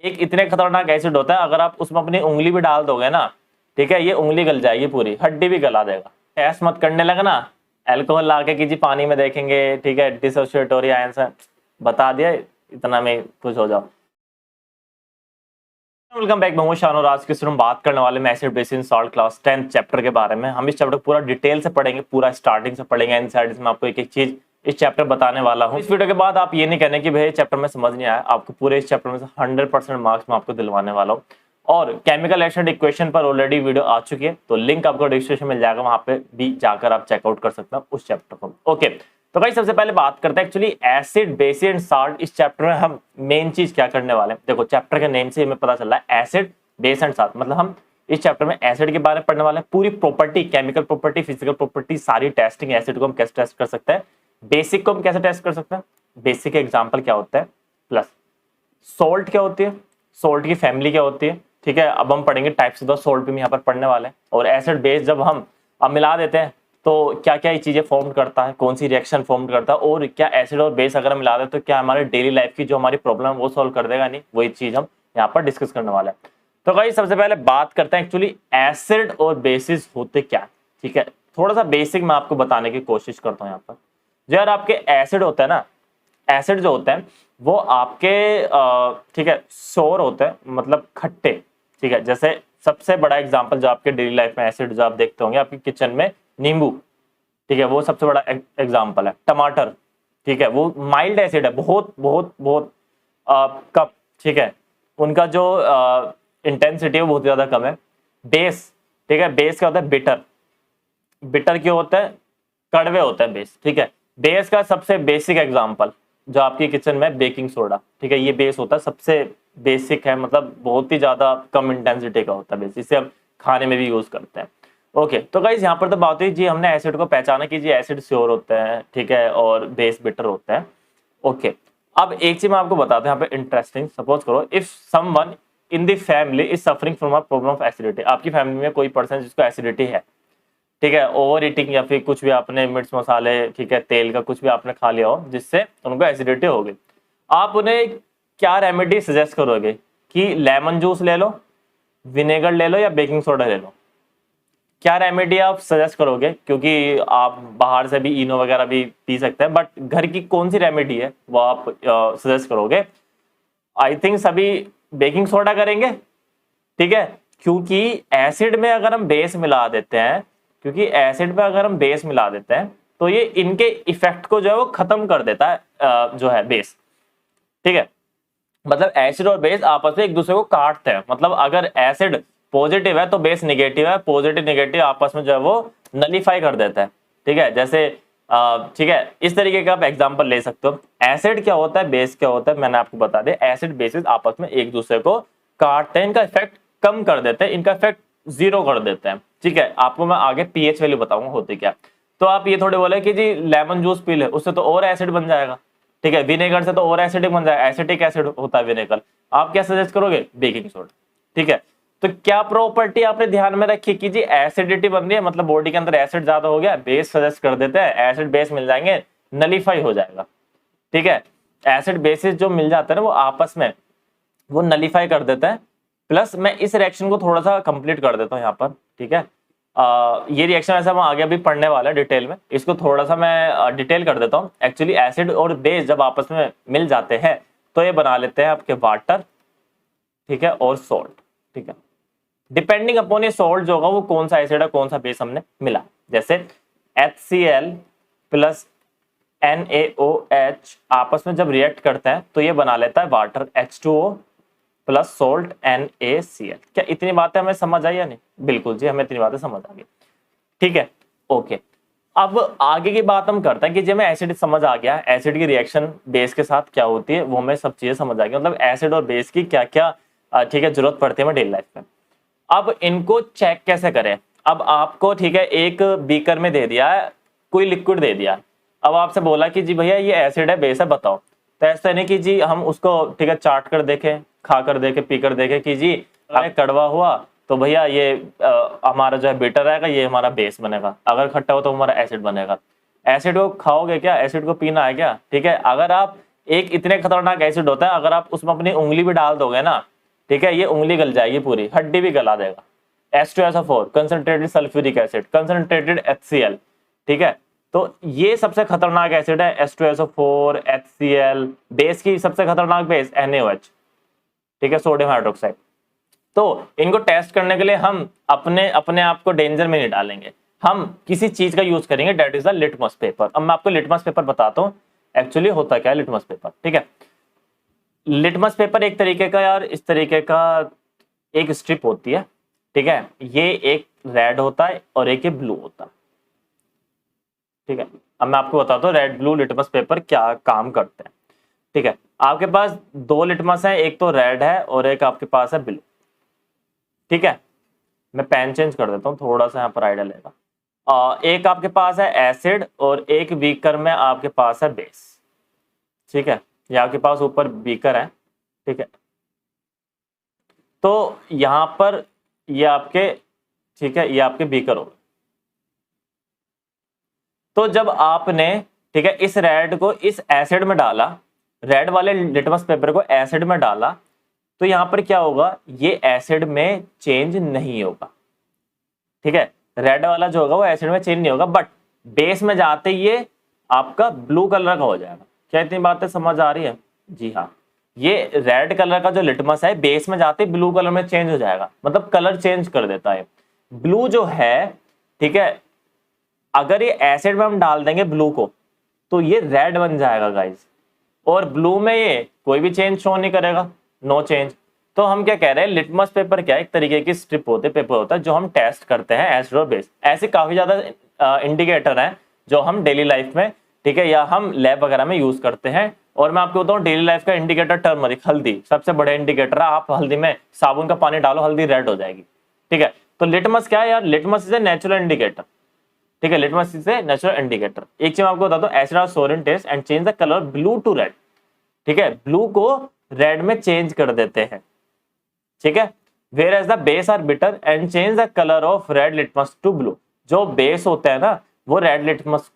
एक इतने खतरनाक एसिड होता है, अगर आप उसमें अपनी उंगली भी डाल दोगे ना, ठीक है, ये उंगली गल जाएगी, पूरी हड्डी भी गला देगा। टेस्ट मत करने लगा ना, अल्कोहल ला के कीजिए, पानी में देखेंगे, ठीक है, डिसोसिएटरी आयन बता दिया, इतना में खुश हो जाओ। वेलकम बैक, मैं शान और आज के हम बात करने वाले हैं acid base in salt class 10 chapter के बारे में। हम इस चैप्टर को पूरा डिटेल से पढ़ेंगे, पूरा स्टार्टिंग से पढ़ेंगे, इनसाइड में आपको एक एक चीज इस चैप्टर बताने वाला हूं। इस वीडियो के बाद आप ये नहीं कहने कि भाई चैप्टर में समझ नहीं आया, आपको पूरे इस चैप्टर में से 100% मार्क्स में आपको दिलवाने वाला हूँ। और केमिकल एसिड इक्वेशन पर ऑलरेडी वीडियो आ चुकी है, तो लिंक आपको डिस्क्रिप्शन में मिल जाएगा, वहां पे भी जाकर आप चेकआउट कर सकते हैं उस चैप्टर को। ओके, तो भाई सबसे पहले बात करते हैं actually acid base and salt. इस चैप्टर में हम मेन चीज क्या करने वाले हैं, देखो चैप्टर के नेम से हमें पता चल रहा है एसिड बेस एंड सॉल्ट, मतलब हम इस चैप्टर में एसिड के बारे में पढ़ने वाले हैं। पूरी property, chemical property, physical property, सारी टेस्टिंग, एसिड को हम कैसे टेस्ट कर सकते हैं, बेसिक को हम कैसे टेस्ट कर सकते हैं, बेसिक एग्जांपल क्या होता है, प्लस सोल्ट क्या होती है, सोल्ट की फैमिली क्या होती है, ठीक है। अब हम पढ़ेंगे टाइप्स ऑफ सोल्ट भी यहाँ पर पढ़ने वाले हैं। और एसिड बेस जब हम अब मिला देते हैं तो क्या क्या ये चीजें फॉर्म करता है, कौन सी रिएक्शन फॉर्म करता है, और क्या एसिड और बेस अगर हम मिला दें तो क्या हमारे डेली लाइफ की जो हमारी प्रॉब्लम है वो सॉल्व कर देगा, नहीं, वही चीज हम यहाँ पर डिस्कस करने वाले हैं। तो भाई सबसे पहले बात करते हैं एक्चुअली एसिड और बेसिस होते क्या, ठीक है। थोड़ा सा बेसिक मैं आपको बताने की कोशिश करता हूँ यहाँ पर। जो यार आपके एसिड होता है ना, एसिड जो होते हैं वो आपके ठीक है सोर होते हैं, मतलब खट्टे, ठीक है। जैसे सबसे बड़ा एग्जांपल जो आपके डेली लाइफ में एसिड जो आप देखते होंगे आपके किचन में, नींबू, ठीक है, वो सबसे बड़ा एग्जांपल है। टमाटर, ठीक है, वो माइल्ड एसिड है, बहुत बहुत बहुत कम, ठीक है, उनका जो इंटेंसिटी है वो बहुत ज्यादा कम है। बेस, ठीक है, बेस क्या होता है, बिटर, बिटर क्यों होता है, कड़वे होता है बेस, ठीक है। बेस का सबसे बेसिक एग्जांपल जो आपकी किचन में बेकिंग सोडा, ठीक है, ये बेस होता है, सबसे बेसिक है, मतलब बहुत ही ज्यादा कम इंटेंसिटी का होता है बेस, इसे हम खाने में भी यूज करते हैं। ओके, तो गाइस यहाँ पर तो बात हुई जी, हमने एसिड को पहचाना कि जी एसिड श्योर होते हैं, ठीक है, और बेस बिटर होते हैं। ओके, अब एक चीज मैं आपको बताता हूँ यहाँ पे इंटरेस्टिंग। सपोज करो if someone in the family is suffering from a problem of acidity, आपकी फैमिली में कोई पर्सन जिसको एसिडिटी है, ठीक है, ओवर ईटिंग या फिर कुछ भी आपने मिर्च मसाले, ठीक है, तेल का कुछ भी आपने खा लिया हो जिससे उनको एसिडिटी हो गई, आप उन्हें क्या रेमेडी सजेस्ट करोगे कि लेमन जूस ले लो, विनेगर ले लो, या बेकिंग सोडा ले लो, क्या रेमेडी आप सजेस्ट करोगे? क्योंकि आप बाहर से भी इनो वगैरह भी पी सकते हैं, बट घर की कौन सी रेमेडी है वो आप सजेस्ट करोगे? आई थिंक सभी बेकिंग सोडा करेंगे, ठीक है, क्योंकि एसिड में अगर हम बेस मिला देते हैं, क्योंकि एसिड में अगर हम बेस मिला देते हैं तो ये इनके इफेक्ट को जो है वो खत्म कर देता है जो है बेस, ठीक है। मतलब एसिड और बेस आपस में एक दूसरे को काटते हैं, मतलब अगर एसिड पॉजिटिव है तो बेस निगेटिव है, पॉजिटिव निगेटिव आपस में जो है वो नलीफाई कर देता है, ठीक है। जैसे ठीक है, इस तरीके का आप एग्जांपल ले सकते हो। एसिड क्या होता है, बेस क्या होता है, मैंने आपको बता दिया। एसिड बेसिस आपस में एक दूसरे को काटते हैं, इनका इफेक्ट कम कर देते हैं, इनका इफेक्ट जीरो कर देते हैं, ठीक है। आपको मैं आगे पीएच वैल्यू बताऊंगा होती क्या। तो आप ये थोड़े बोले कि जी लेमन जूस पी ले, उससे तो और एसिड बन जाएगा, ठीक है, विनेगर से तो और एसिडिक बन जाएगा, एसिटिक एसिड होता है विनेगर। आप क्या सजेस्ट करोगे? बेकिंग सोडा, ठीक है। तो क्या प्रॉपर्टी आपने ध्यान में रखी कि जी एसिडिटी बन रही है, मतलब बॉडी के अंदर एसिड ज्यादा हो गया, बेस सजेस्ट कर देते हैं, एसिड बेस मिल जाएंगे, नलीफाई हो जाएगा, ठीक है। एसिड बेसिस जो मिल जाता है ना वो आपस में वो नलीफाई कर देता है। प्लस मैं इस रिएक्शन को थोड़ा सा कंप्लीट कर देता हूँ यहाँ पर, ठीक है। ये रिएक्शन ऐसा हम आगे अभी पढ़ने वाला है डिटेल में, इसको थोड़ा सा मैं डिटेल कर देता हूँ। एक्चुअली एसिड और बेस जब आपस में मिल जाते हैं तो ये बना लेते हैं आपके वाटर, ठीक है, और सोल्ट, ठीक है। डिपेंडिंग अपॉन ये सोल्ट जो होगा वो कौन सा एसिड है कौन सा बेस हमने मिला, जैसे HCl प्लस NaOH आपस में जब रिएक्ट करते हैं तो ये बना लेता है water H2O plus salt NaCl। क्या इतनी बातें हमें समझ आई या नहीं? बिल्कुल जी, हमें इतनी बातें समझ आ गई, ठीक है। ओके, अब आगे की बात हम करते हैं कि जब हमें एसिड समझ आ गया, एसिड की रिएक्शन बेस के साथ क्या होती है वो हमें सब चीजें समझ आ गई, मतलब एसिड और बेस की क्या क्या ठीक है जरूरत पड़ती है हमें डेली लाइफ में। अब इनको चेक कैसे करें? अब आपको, ठीक है, एक बीकर में दे दिया है, कोई लिक्विड दे दिया, अब आपसे बोला कि जी भैया ये एसिड है बेस है बताओ, तो ऐसा नहीं कि जी हम उसको, ठीक है, चाट कर देखें, खा कर देखें, पी कर देखें कि जी अगर कड़वा हुआ तो भैया ये हमारा जो है बिटर रहेगा, ये हमारा बेस बनेगा, अगर खट्टा हो तो हमारा एसिड बनेगा। एसिड को खाओगे क्या? एसिड को पीना है क्या? ठीक है, अगर आप एक इतने खतरनाक एसिड होता है, अगर आप उसमें अपनी उंगली भी डाल दोगे ना ठीक है, ये उंगली गल जाएगी पूरी, हड्डी भी गला देगा। H2SO4 concentrated sulphuric acid, concentrated HCl, ठीक है। तो ये सबसे खतरनाक एसिड है H2SO4, HCl। बेस की सबसे खतरनाक बेस NaOH, ठीक है, सोडियम हाइड्रोक्साइड। तो इनको टेस्ट करने के लिए हम अपने आप को डेंजर में नहीं डालेंगे, हम किसी चीज का यूज करेंगे, that is the litmus paper. अब मैं आपको लिटमस पेपर बताता हूँ एक्चुअली होता क्या है लिटमस पेपर, ठीक है। लिटमस पेपर एक तरीके का यार, इस तरीके का एक स्ट्रिप होती है, ठीक है। ये एक रेड होता है और एक ये ब्लू होता है, ठीक है। अब मैं आपको बताता हूँ रेड ब्लू लिटमस पेपर क्या काम करते हैं, ठीक है। आपके पास दो लिटमस है, एक तो रेड है और एक आपके पास है ब्लू, ठीक है। मैं पेन चेंज कर देता हूँ थोड़ा सा, यहाँ पर आइडिया लेगा। एक आपके पास है एसिड और एक बीकर में आपके पास है बेस, ठीक है। ये आपके पास ऊपर बीकर है, ठीक है। तो यहां पर ये आपके, ठीक है, ये आपके बीकर हो गए। तो जब आपने, ठीक है, इस रेड को इस एसिड में डाला, रेड वाले लिटमस पेपर को एसिड में डाला, तो यहां पर क्या होगा, ये एसिड में चेंज नहीं होगा, ठीक है। रेड वाला जो होगा वो एसिड में चेंज नहीं होगा, बट बेस में जाते ही ये आपका ब्लू कलर का हो जाएगा। क्या इतनी बातें समझ आ रही है? जी हाँ, ये रेड कलर का जो लिटमस है बेस में जाते ही ब्लू कलर में चेंज हो जाएगा, मतलब कलर चेंज कर देता है। ब्लू जो है, ठीक है, अगर ये एसिड में हम डाल देंगे ब्लू को तो ये रेड बन जाएगा गाइस, और ब्लू में ये कोई भी चेंज शो नहीं करेगा, नो चेंज। तो हम क्या कह रहे हैं, लिटमस पेपर क्या है, एक तरीके की स्ट्रिप होते पेपर होता है जो हम टेस्ट करते हैं एसिड और बेस। ऐसे काफी ज्यादा इंडिकेटर हैं जो हम डेली लाइफ में, ठीक है, या हम लैब वगैरह में यूज करते हैं। और मैं आपको बताऊं डेली लाइफ का इंडिकेटर टर्मरिक, हल्दी सबसे बड़े इंडिकेटर है। आप हल्दी में साबुन का पानी डालो, हल्दी रेड हो जाएगी, ठीक है। तो लिटमस क्या है यार, litmus is a natural indicator, ठीक है। Litmus is a natural indicator. एक चीज आपको बता दो, एसिड और sodium test and change the colour blue to red, ठीक है, ब्लू को रेड में चेंज कर देते हैं, ठीक है। Whereas the base are bitter and change the colour of red litmus to blue. जो बेस होते हैं ना वो रेड लिटमस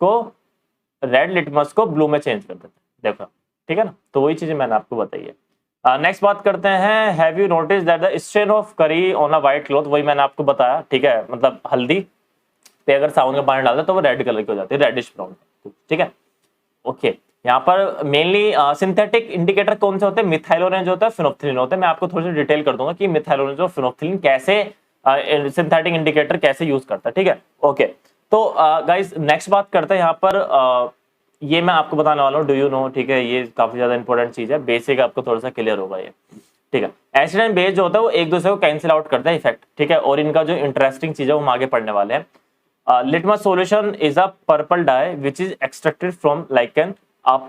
को ब्लू में चेंज कर देते हैं, देखो, ठीक है ना। तो वही चीजें मैंने आपको बताई है। नेक्स्ट बात करते हैं, have you notice that the stain of करी ऑन अ व्हाइट क्लॉथ, वही मैंने आपको बताया, ठीक है। मतलब हल्दी पे अगर साबुन का पानी डालते तो वो रेड कलर की हो जाती है, रेडिश ब्राउन, ठीक है। ओके, यहाँ पर मेनली सिंथेटिक इंडिकेटर कौन से होते हैं, मिथाइल ऑरेंज होता है, फिनोप्थिलीन होता है। मैं आपको थोड़ी सी डिटेल कर दूंगा कि मिथाइल ऑरेंज और फिनोप्थिलीन कैसे सिंथेटिक इंडिकेटर कैसे यूज करता है, ठीक है। ओके, तो गाइस नेक्स्ट बात करते हैं यहाँ पर, ये मैं आपको बताने वाला हूँ, डू यू नो, ठीक है। ये काफी ज्यादा इंपॉर्टेंट चीज है, बेसिक आपको थोड़ा सा क्लियर होगा ये, ठीक है। एसिड एंड बेस जो होता है वो एक दूसरे को कैंसिल आउट करता है इफेक्ट, ठीक है। और इनका जो इंटरेस्टिंग चीज है वो हम आगे पढ़ने वाले हैं। litmus solution is a purple dye which is extracted from lichen, a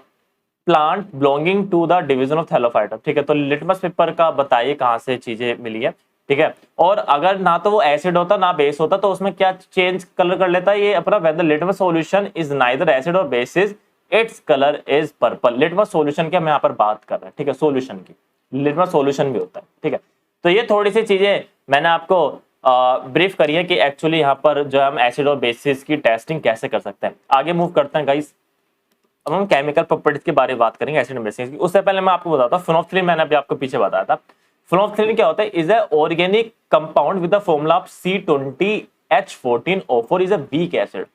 plant belonging to the division of thallophyta, ठीक है। तो लिटमस पेपर का बताइए कहाँ से चीजें मिली है, ठीक है। और अगर ना तो वो एसिड होता ना बेस होता तो उसमें क्या चेंज कलर कर लेता है ये अपना, when the litmus solution is neither acid or basis its color is purple। Litmus solution की हम यहाँ पर बात कर रहे हैं, ठीक है, सॉल्यूशन की। लिटमस सॉल्यूशन भी होता है, ठीक है। तो ये थोड़ी सी चीजें मैंने आपको ब्रीफ करिए कि एक्चुअली यहाँ पर जो हम एसिड और बेसिस की टेस्टिंग कैसे कर सकते हैं। आगे मूव करते हैं गाइस, अब हम केमिकल प्रॉपर्टीज के बारे में बात करेंगे एसिड और बेसिस की। उससे पहले मैं आपको बताता हूँ फिनोल्फ्थालीन, मैंने अभी आपको पीछे बताया था। फिनोल्फ्थालीन क्या होता है, is a organic compound with the formula of C20H14O4 is a weak acid.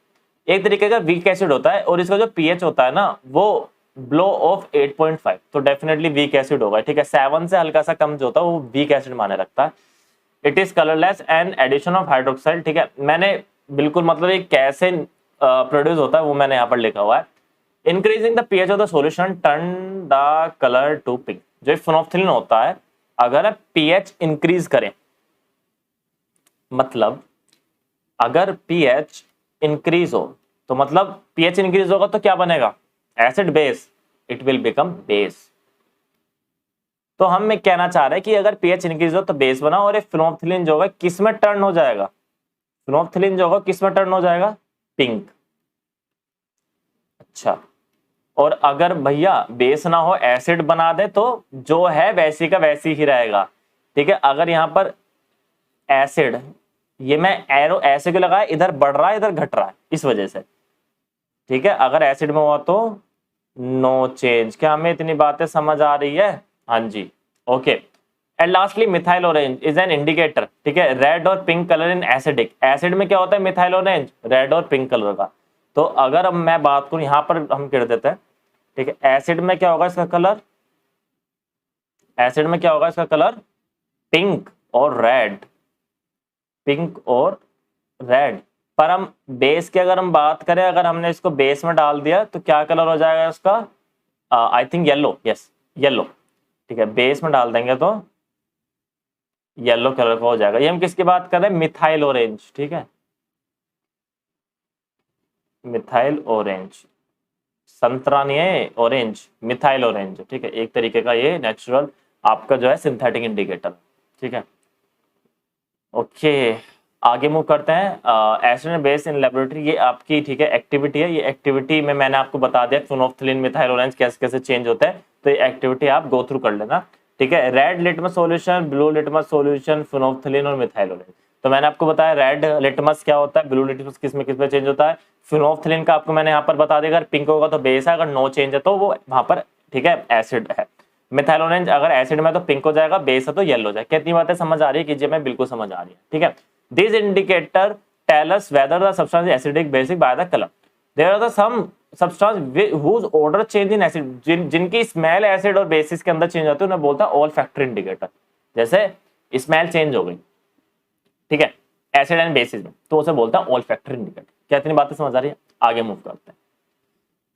एक तरीके का वीक एसिड होता है और इसका जो पीएच होता है ना वो बिलो ऑफ 8.5, तो डेफिनेटली वीक एसिड होगा, ठीक है। 7 से हल्का सा कम जो होता है वो वीक एसिड माने रखता है। It is colourless and addition of hydroxide, ठीक है। मैंने बिल्कुल मतलब ये कैसे प्रोड्यूस होता है वो मैंने यहाँ पर लिखा हुआ है। Increasing the pH of the solution turn the colour to pink. जो फिनोल्फ्थालीन होता है अगर आप पीएच इंक्रीज करें, मतलब अगर पीएच इंक्रीज हो तो मतलब पीएच इंक्रीज होगा तो क्या बनेगा, acid base, it will become base. तो हम कहना चाह रहे हैं कि अगर पीएच इंक्रीज हो तो बेस बना, और ये फिनोल्फ्थालीन जो होगा किस में टर्न हो जाएगा, फिनोल्फ्थालीन जो होगा किस में टर्न हो जाएगा, पिंक। अच्छा, और अगर भैया बेस ना हो एसिड बना दे तो जो है वैसी का वैसी ही रहेगा, ठीक है। अगर यहाँ पर एसिड, ये मैं एरो ऐसे क्यों लगाया, इधर बढ़ रहा है इधर घट रहा है इस वजह से, ठीक है। अगर एसिड में हुआ तो नो चेंज। क्या हमें इतनी बातें समझ आ रही है? हाँ जी, okay. And lastly methyl orange is an indicator, ठीक है, रेड और pink colour in acidic. Acid में क्या होता है मिथाइल ऑरेंज, रेड और पिंक कलर का। तो अगर अब मैं बात करूं यहाँ पर हम कर देते हैं, ठीक है, एसिड में क्या होगा इसका कलर, एसिड में क्या होगा इसका कलर पिंक और रेड, पिंक और रेड। पर हम बेस की अगर हम बात करें, अगर हमने इसको बेस में डाल दिया तो क्या कलर हो जाएगा इसका, I think yellow, yes yellow, ठीक है, बेस में डाल देंगे तो येलो कलर का हो जाएगा। ये हम किसकी बात कर रहे हैं, मिथाइल ऑरेंज, ठीक है, मिथाइल ऑरेंज, संतरा नहीं है ऑरेंज, मिथाइल ऑरेंज, ठीक है, एक तरीके का ये नेचुरल आपका जो है सिंथेटिक इंडिकेटर, ठीक है। ओके आगे मूव करते हैं। Acid and base in laboratory, ये आपकी ठीक है एक्टिविटी है। ये एक्टिविटी में मैंने आपको बता दिया फिनोल्फ्थलीन मिथाइल ऑरेंज कैसे कैसे चेंज होता है, तो ये एक्टिविटी आप गो थ्रू कर लेना, ठीक है। Red litmus solution, blue litmus solution, phenolphthalein और मिथाइल ऑरेंज। तो मैंने आपको बताया रेड लिटमस क्या होता है, ब्लू लिटमस किस में चेंज होता है, फिनोल्फ्थलीन का आपको मैंने यहाँ पर बता दिया, अगर पिंक होगा तो बेस है, अगर नो चेंज है तो वो वहां पर ठीक है एसिड है। मिथाइल ऑरेंज अगर एसिड में तो पिंक हो जाएगा, बेस है तो येलो हो जाएगा। कितनी बातें समझ आ रही है, कीजिए मैं बिल्कुल समझ आ रही है, ठीक है। This indicator tell us whether the substance is acidic basic by the colour. There are the some substance whose odour change in acid, जिनकी स्मेल एसिड और बेसिस के अंदर चेंज होती है उन्हें बोलता है ऑल्फैक्टरी इंडिकेटर। जैसे स्मेल चेंज हो गई, ठीक है, एसिड एंड बेसिस में, तो उसे बोलता है ऑल्फैक्टरी इंडिकेटर। क्या इतनी बातें समझ आ रही है, आगे मूव करते हैं।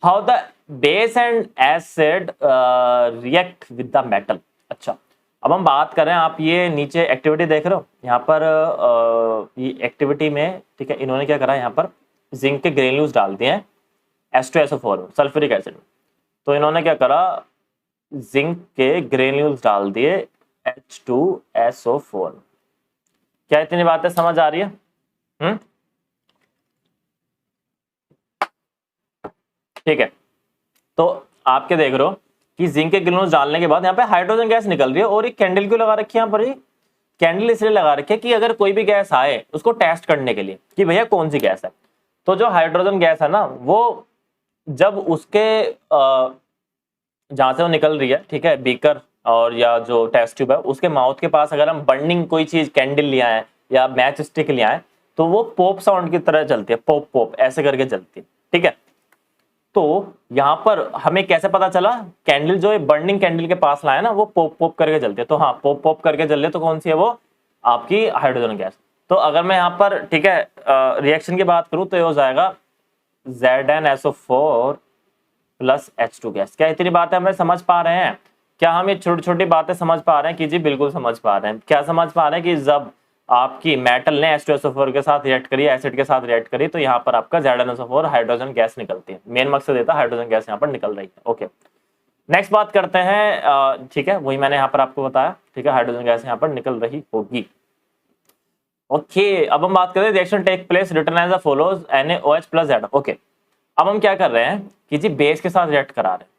How the base and acid react with the metal. अच्छा अब हम बात करें, आप ये नीचे एक्टिविटी देख रहे हो यहाँ पर, ये एक्टिविटी में ठीक है इन्होंने क्या करा, यहाँ पर जिंक के ग्रेन्यूल्स डाल दिए हैं H2SO4 सल्फ्यूरिक एसिड में। तो इन्होंने क्या करा, जिंक के ग्रेन्यूल्स डाल दिए H2SO4। क्या इतनी बातें समझ आ रही है? ठीक है, तो आप क्या देख रहे हो कि जिंक के ग्रेन्यूल्स डालने के बाद यहाँ पे हाइड्रोजन गैस निकल रही है, और एक कैंडल क्यों लगा रखी है यहाँ पर, ये कैंडल इसलिए लगा रखी है कि अगर कोई भी गैस आए उसको टेस्ट करने के लिए कि भैया कौन सी गैस है। तो जो हाइड्रोजन गैस है ना, वो जब उसके जहां से वो निकल रही है, ठीक है, बीकर और या जो टेस्ट ट्यूब है उसके माउथ के पास अगर हम बर्निंग कोई चीज कैंडल लिया है या मैच स्टिक लिया है, तो वो पॉप साउंड की तरह चलती है, पॉप पॉप ऐसे करके चलती है, ठीक है। तो यहाँ पर हमें कैसे पता चला, कैंडल जो है बर्निंग कैंडल के पास लाया ना, वो पॉप पॉप करके चलती है। तो हाँ पॉप पॉप करके चल रही है, तो कौन सी है वो, आपकी हाइड्रोजन गैस। तो अगर मैं यहाँ पर ठीक है रिएक्शन की बात करूं तो ये हो जाएगा ZnSO4 प्लस H2 गैस। क्या इतनी बातें हमें समझ पा रहे हैं? क्या हम ये छोटी छोटी बातें समझ पा रहे हैं कि जी बिल्कुल समझ पा रहे हैं। क्या समझ पा रहे हैं कि जब आपकी मेटल ने H2SO4 के साथ रिएक्ट करी, एसिड के साथ रिएक्ट करी, तो यहाँ पर आपका ZnSO4 हाइड्रोजन गैस निकलती है। मेन मकसद देता है हाइड्रोजन गैस यहाँ पर निकल रही है। ओके नेक्स्ट बात करते हैं, ठीक है, वही मैंने यहाँ पर आपको बताया, ठीक है, हाइड्रोजन गैस यहाँ पर निकल रही होगी। ओके अब हम बात करें reaction take place written as follows NaOH plus Z। Okay अब हम क्या कर रहे हैं कि जी बेस के साथ रिएक्ट करा रहे हैं।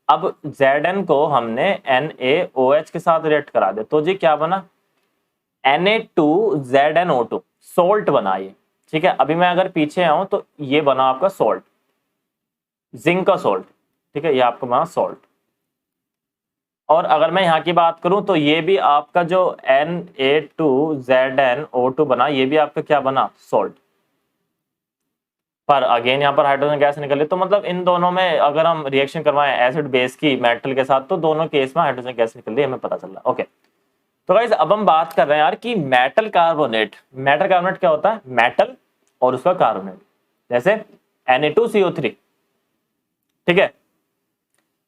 अब Zn को हमने NaOH के साथ रिएक्ट करा दे, तो जी क्या बना, Na2ZnO2 सोल्ट बना ये, ठीक है। अभी मैं अगर पीछे आऊं तो ये बना आपका सोल्ट, जिंक का सोल्ट, ठीक है, ये आपका बना सोल्ट। और अगर मैं यहाँ की बात करूं तो ये भी आपका जो Na2ZnO2 बना, ये भी आपका क्या बना, सोल्ट। पर अगेन यहाँ पर हाइड्रोजन गैस निकले, तो मतलब इन दोनों में अगर हम रिएक्शन करवाएं एसिड बेस की मेटल के साथ, तो दोनों केस में हाइड्रोजन गैस निकल रही है, हमें पता चल रहा है। ओके तो गाइस अब हम बात कर रहे हैं यार कि मेटल कार्बोनेट। मेटल कार्बोनेट क्या होता है, मेटल और उसका कार्बोनेट, जैसे Na2CO3, ठीक है,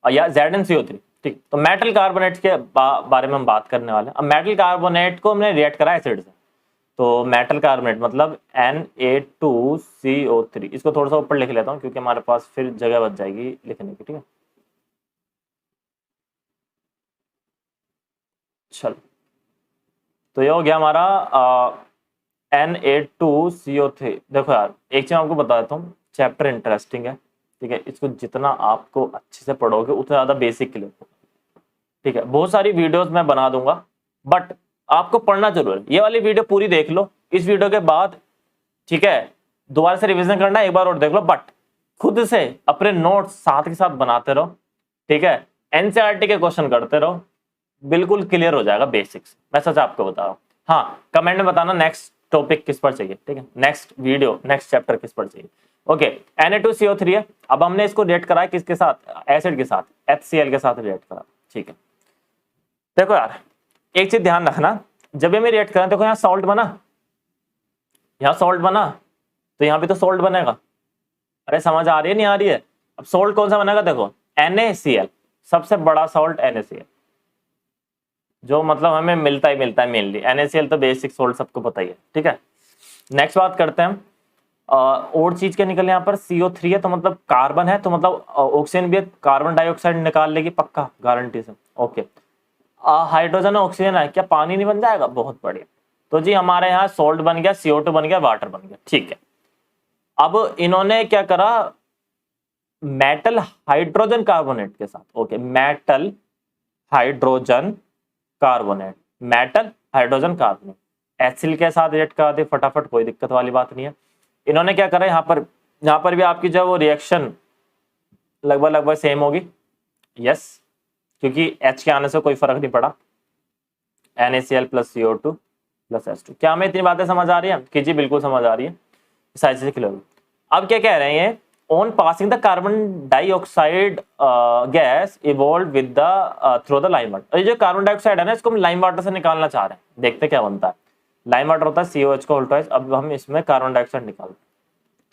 या ZnCO3, ठीक। तो मेटल कार्बोनेट के बारे में हम बात करने वाले हैं। अब मेटल कार्बोनेट को हमने रिएक्ट करा एसिड से, तो मेटल कार्बोनेट मतलब Na2CO3। इसको थोड़ा सा ऊपर लिख लेता हूं क्योंकि हमारे पास फिर जगह बच जाएगी लिखने की, ठीक है। चलो तो ये हो गया हमारा Na2CO3। देखो यार एक चीज आपको बता देता हूँ, चैप्टर इंटरेस्टिंग है, ठीक है, इसको जितना आपको अच्छे से पढ़ोगे उतना ज्यादा बेसिक क्लियर होगा, ठीक है। बहुत सारी वीडियोस मैं बना दूंगा बट आपको पढ़ना जरूर है। ये वाली वीडियो पूरी देख लो, इस वीडियो के बाद ठीक है दोबारा से रिवीजन करना, एक बार और देख लो, बट खुद से अपने नोट्स साथ के साथ बनाते रहो, ठीक है। एनसीईआरटी के क्वेश्चन करते रहो, बिल्कुल क्लियर हो जाएगा बेसिक्स, मैं सच आपको बता रहा हूँ। हाँ, कमेंट में बताना नेक्स्ट टॉपिक किस पर चाहिए, ठीक है, नेक्स्ट वीडियो नेक्स्ट चैप्टर किस पर चाहिए। ओके, Na2CO3 है, अब हमने इसको रिएक्ट करा है किसके साथ, एसिड के साथ, HCl के साथ रिएक्ट करा, ठीक है। देखो यार, एक चीज ध्यान रखना, जब ये मैं रिएक्ट करा, देखो यहाँ सॉल्ट बना, यहाँ सॉल्ट बना, तो यहाँ भी तो सॉल्ट बनेगा। अरे समझ आ रही है नहीं आ रही है? अब सॉल्ट कौन सा बनेगा, देखो NaCl, सबसे बड़ा सॉल्ट NaCl, जो मतलब हमें मिलता ही मिलता है मेनली। NaCl तो बेसिक सॉल्ट सबको पता ही है, ठीक है। नेक्स्ट बात करते हैं, और चीज क्या निकले यहाँ पर, CO3 है तो मतलब कार्बन है, तो मतलब ऑक्सीजन भी है, कार्बन डाइऑक्साइड निकाल लेगी पक्का, गारंटी से। ओके, हाइड्रोजन और ऑक्सीजन है, क्या पानी नहीं बन जाएगा? बहुत बढ़िया। तो जी हमारे यहाँ सॉल्ट बन गया, CO2 बन गया, वाटर बन गया, ठीक है। अब इन्होंने क्या करा, मेटल हाइड्रोजन कार्बोनेट के साथ, okay, metal hydrogen carbonate, metal hydrogen carbonate HCl के साथ रिएक्ट करा दी फटाफट, कोई दिक्कत वाली बात नहीं है। इन्होंने क्या करा, यहाँ पर भी आपकी जो वो रिएक्शन लगभग सेम होगी, यस, क्योंकि H के आने से कोई फर्क नहीं पड़ा, NaCl plus CO2 plus H2। क्या हमें इतनी बातें समझ आ रही है कि जी बिल्कुल समझ आ रही है, सारी चीजें क्लियर। अब क्या कह रहे हैं, on passing the carbon dioxide gas evolve with the through the lime water. ये जो कार्बन डाइऑक्साइड है ना, इसको हम लाइम वाटर से निकालना चाह रहे हैं, देखते क्या बनता है। लाइम वाटर होता है COH का उल्टा, अब हम इसमें कार्बन डाइऑक्साइड निकालते हैं,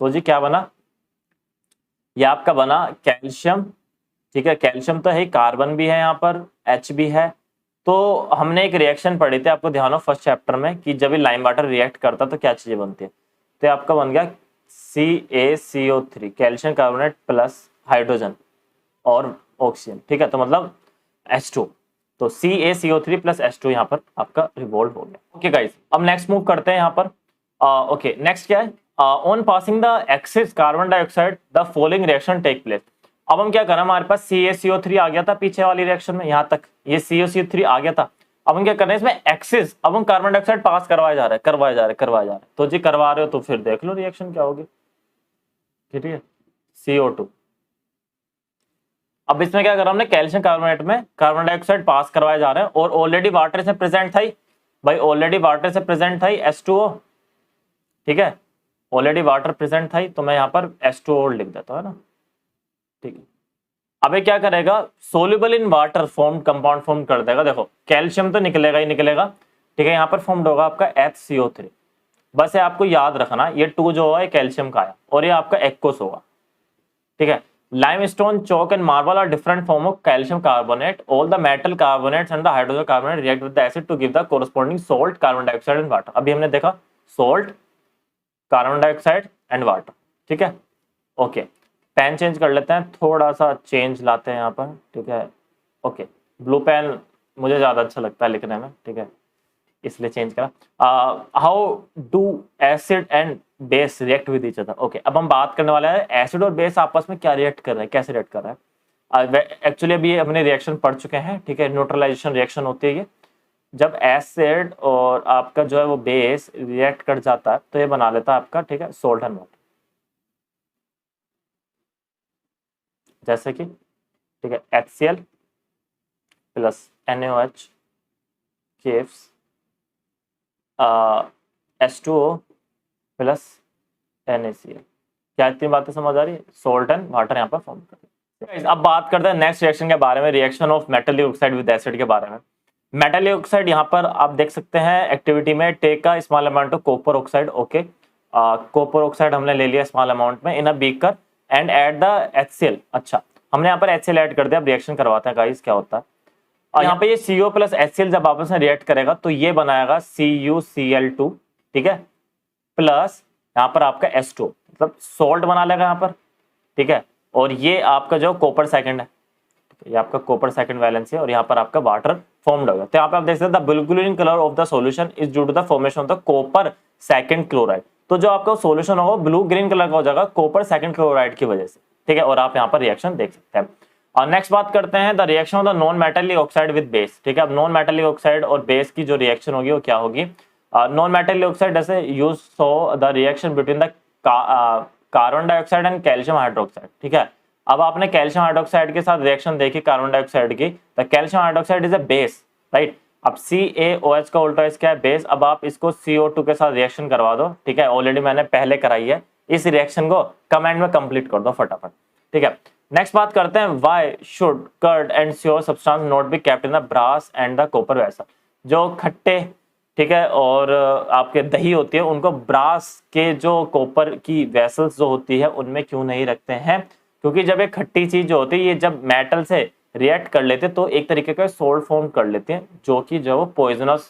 तो जी क्या बना, ये आपका बना कैल्शियम, ठीक है। कैल्शियम तो है, कार्बन भी है यहाँ पर, H भी है। तो हमने एक रिएक्शन पढ़ी थी, आपको ध्यान हो फर्स्ट चैप्टर में, कि जब ये लाइम वाटर रिएक्ट करता तो क्या चीजें बनती है, तो आपका बन गया CaCO3, calcium carbonate plus hydrogen और ऑक्सीजन, ठीक है, तो मतलब H2, तो CaCO3 प्लस H2 यहाँ पर आपका रिवॉल्व हो गया। ओके गाइस, अब नेक्स्ट मूव करते हैं यहाँ पर। ओके, नेक्स्ट क्या है, on passing the excess carbon dioxide the following reaction take place. अब हम क्या करें, हमारे पास CaCO3 आ गया था पीछे वाली रिएक्शन में, यहाँ तक ये CaCO3 आ गया था। अब हम क्या कर रहे हैं, इसमें एक्सिस, अब हम कार्बन डाइऑक्साइड पास करवाए जा रहे हैं, तो जी करवा रहे हो तो फिर देख लो रिएक्शन क्या होगी, ठीक है। CO2, अब इसमें क्या करा हमने, कैल्शियम कार्बोनेट में कार्बन डाइऑक्साइड पास करवाए जा रहे हैं, और ऑलरेडी वाटर से प्रेजेंट था ही भाई, ऑलरेडी वाटर से प्रेजेंट था ही H2O, ठीक है, ऑलरेडी वाटर प्रेजेंट था ही, तो मैं यहाँ पर H2O लिख देता हूँ, है ना, ठीक है। अब ये क्या करेगा, soluble in water form compound form कर देगा, देखो कैल्शियम तो निकलेगा ही निकलेगा, ठीक है, यहाँ पर फॉर्म होगा आपका HCO3, बस ये आपको याद रखना, ये 2 जो है कैल्शियम का आया, और ये आपका एक्वस होगा, ठीक है। Limestone, chalk and marble are different form of calcium carbonate. All the metal carbonates and the hydrogen carbonate react with the acid to give the corresponding salt, carbon dioxide and water. अभी हमने देखा salt, carbon dioxide and water, ठीक है। Okay, pen change कर लेते हैं, थोड़ा सा चेंज लाते हैं यहाँ पर, ठीक है। ओके, ब्लू पेन मुझे ज्यादा अच्छा लगता है लिखने में, ठीक है, इसलिए चेंज करा। How do acid and base react with each other. Okay, अब हम बात करने वाले हैं एसिड और बेस आपस में क्या रिएक्ट कर रहे हैं, कैसे रिएक्ट कर रहे हैं। एक्चुअली अभी हमने रिएक्शन पढ़ चुके हैं, ठीक है, न्यूट्रलाइजेशन रिएक्शन होती है ये, जब एसिड और आपका जो है वो बेस रिएक्ट कर जाता है तो ये बना लेता है आपका, ठीक है, सोल्ट एंड वाटर, जैसे कि, ठीक है, HCl plus NaOH gives H2O plus NaCl। क्या इतनी बातें समझ आ रही है, सोल्ट एंड वाटर यहाँ पर फॉर्म करते हैं। अब बात करते हैं नेक्स्ट रिएक्शन के बारे में, reaction of metal oxide with acid के बारे में। मेटल ऑक्साइड यहाँ पर आप देख सकते हैं एक्टिविटी में, take a small amount of copper oxide, okay, copper oxide हमने ले लिया स्मॉल अमाउंट में in a beaker and add the HCl। अच्छा, हमने यहाँ पर HCl ऐड कर दिया, अब रिएक्शन करवाते हैं गाइस क्या होता है। और यहाँ पे ये CO प्लस HCl जब आपस में रिएक्ट करेगा तो ये बनाएगा CuCl2, ठीक है, प्लस यहाँ पर आपका H2, मतलब सोल्ट बना लेगा यहाँ पर, ठीक है, और ये आपका जो कॉपर सेकंड है, ये आपका कॉपर सेकंड वैलेंस है, और यहाँ पर आपका वाटर फॉर्म्ड होगा। तो यहाँ पे आप देख सकते हैं the blue green colour of the solution is due to the formation of the copper second chloride. तो जो आपका सॉल्यूशन होगा ब्लू ग्रीन कलर का हो जाएगा कॉपर सेकंड क्लोराइड की वजह से, ठीक है, और आप यहाँ पर रिएक्शन देख सकते हैं। और नेक्स्ट बात करते हैं the reaction of the non metallic oxide with base, ठीक है। अब नॉन मेटालिक ऑक्साइड और बेस की जो रिएक्शन होगी वो क्या होगी, नॉन मेटालिक ऑक्साइड जैसे use so the reaction between the carbon dioxide and calcium hydroxide, ठीक है। अब आपने कैल्शियम हाइड्रोक्साइड के साथ रिएक्शन देखी कार्बन डाइऑक्साइड की, the calcium hydroxide is a base, right. अब CaOH का उल्टा क्या है, बेस। अब आप इसको CO2 के साथ रिएक्शन करवा दो, ठीक है, ऑलरेडी मैंने पहले कराई है। इस रिएक्शन को कमेंट में कंप्लीट कर दो फटाफट, ठीक है। नेक्स्ट बात करते हैं, why should curd and sour substance not be kept in the brass and the copper vessel. जो खट्टे, ठीक है, और आपके दही होती है, उनको ब्रास के जो कॉपर की वेसल्स जो होती है उनमें क्यों नहीं रखते हैं? क्योंकि जब एक खट्टी चीज जो होती है, ये जब मेटल से रिएक्ट कर लेते तो एक तरीके का सोल्ट फॉर्म कर लेते हैं, जो कि जो पॉइजनस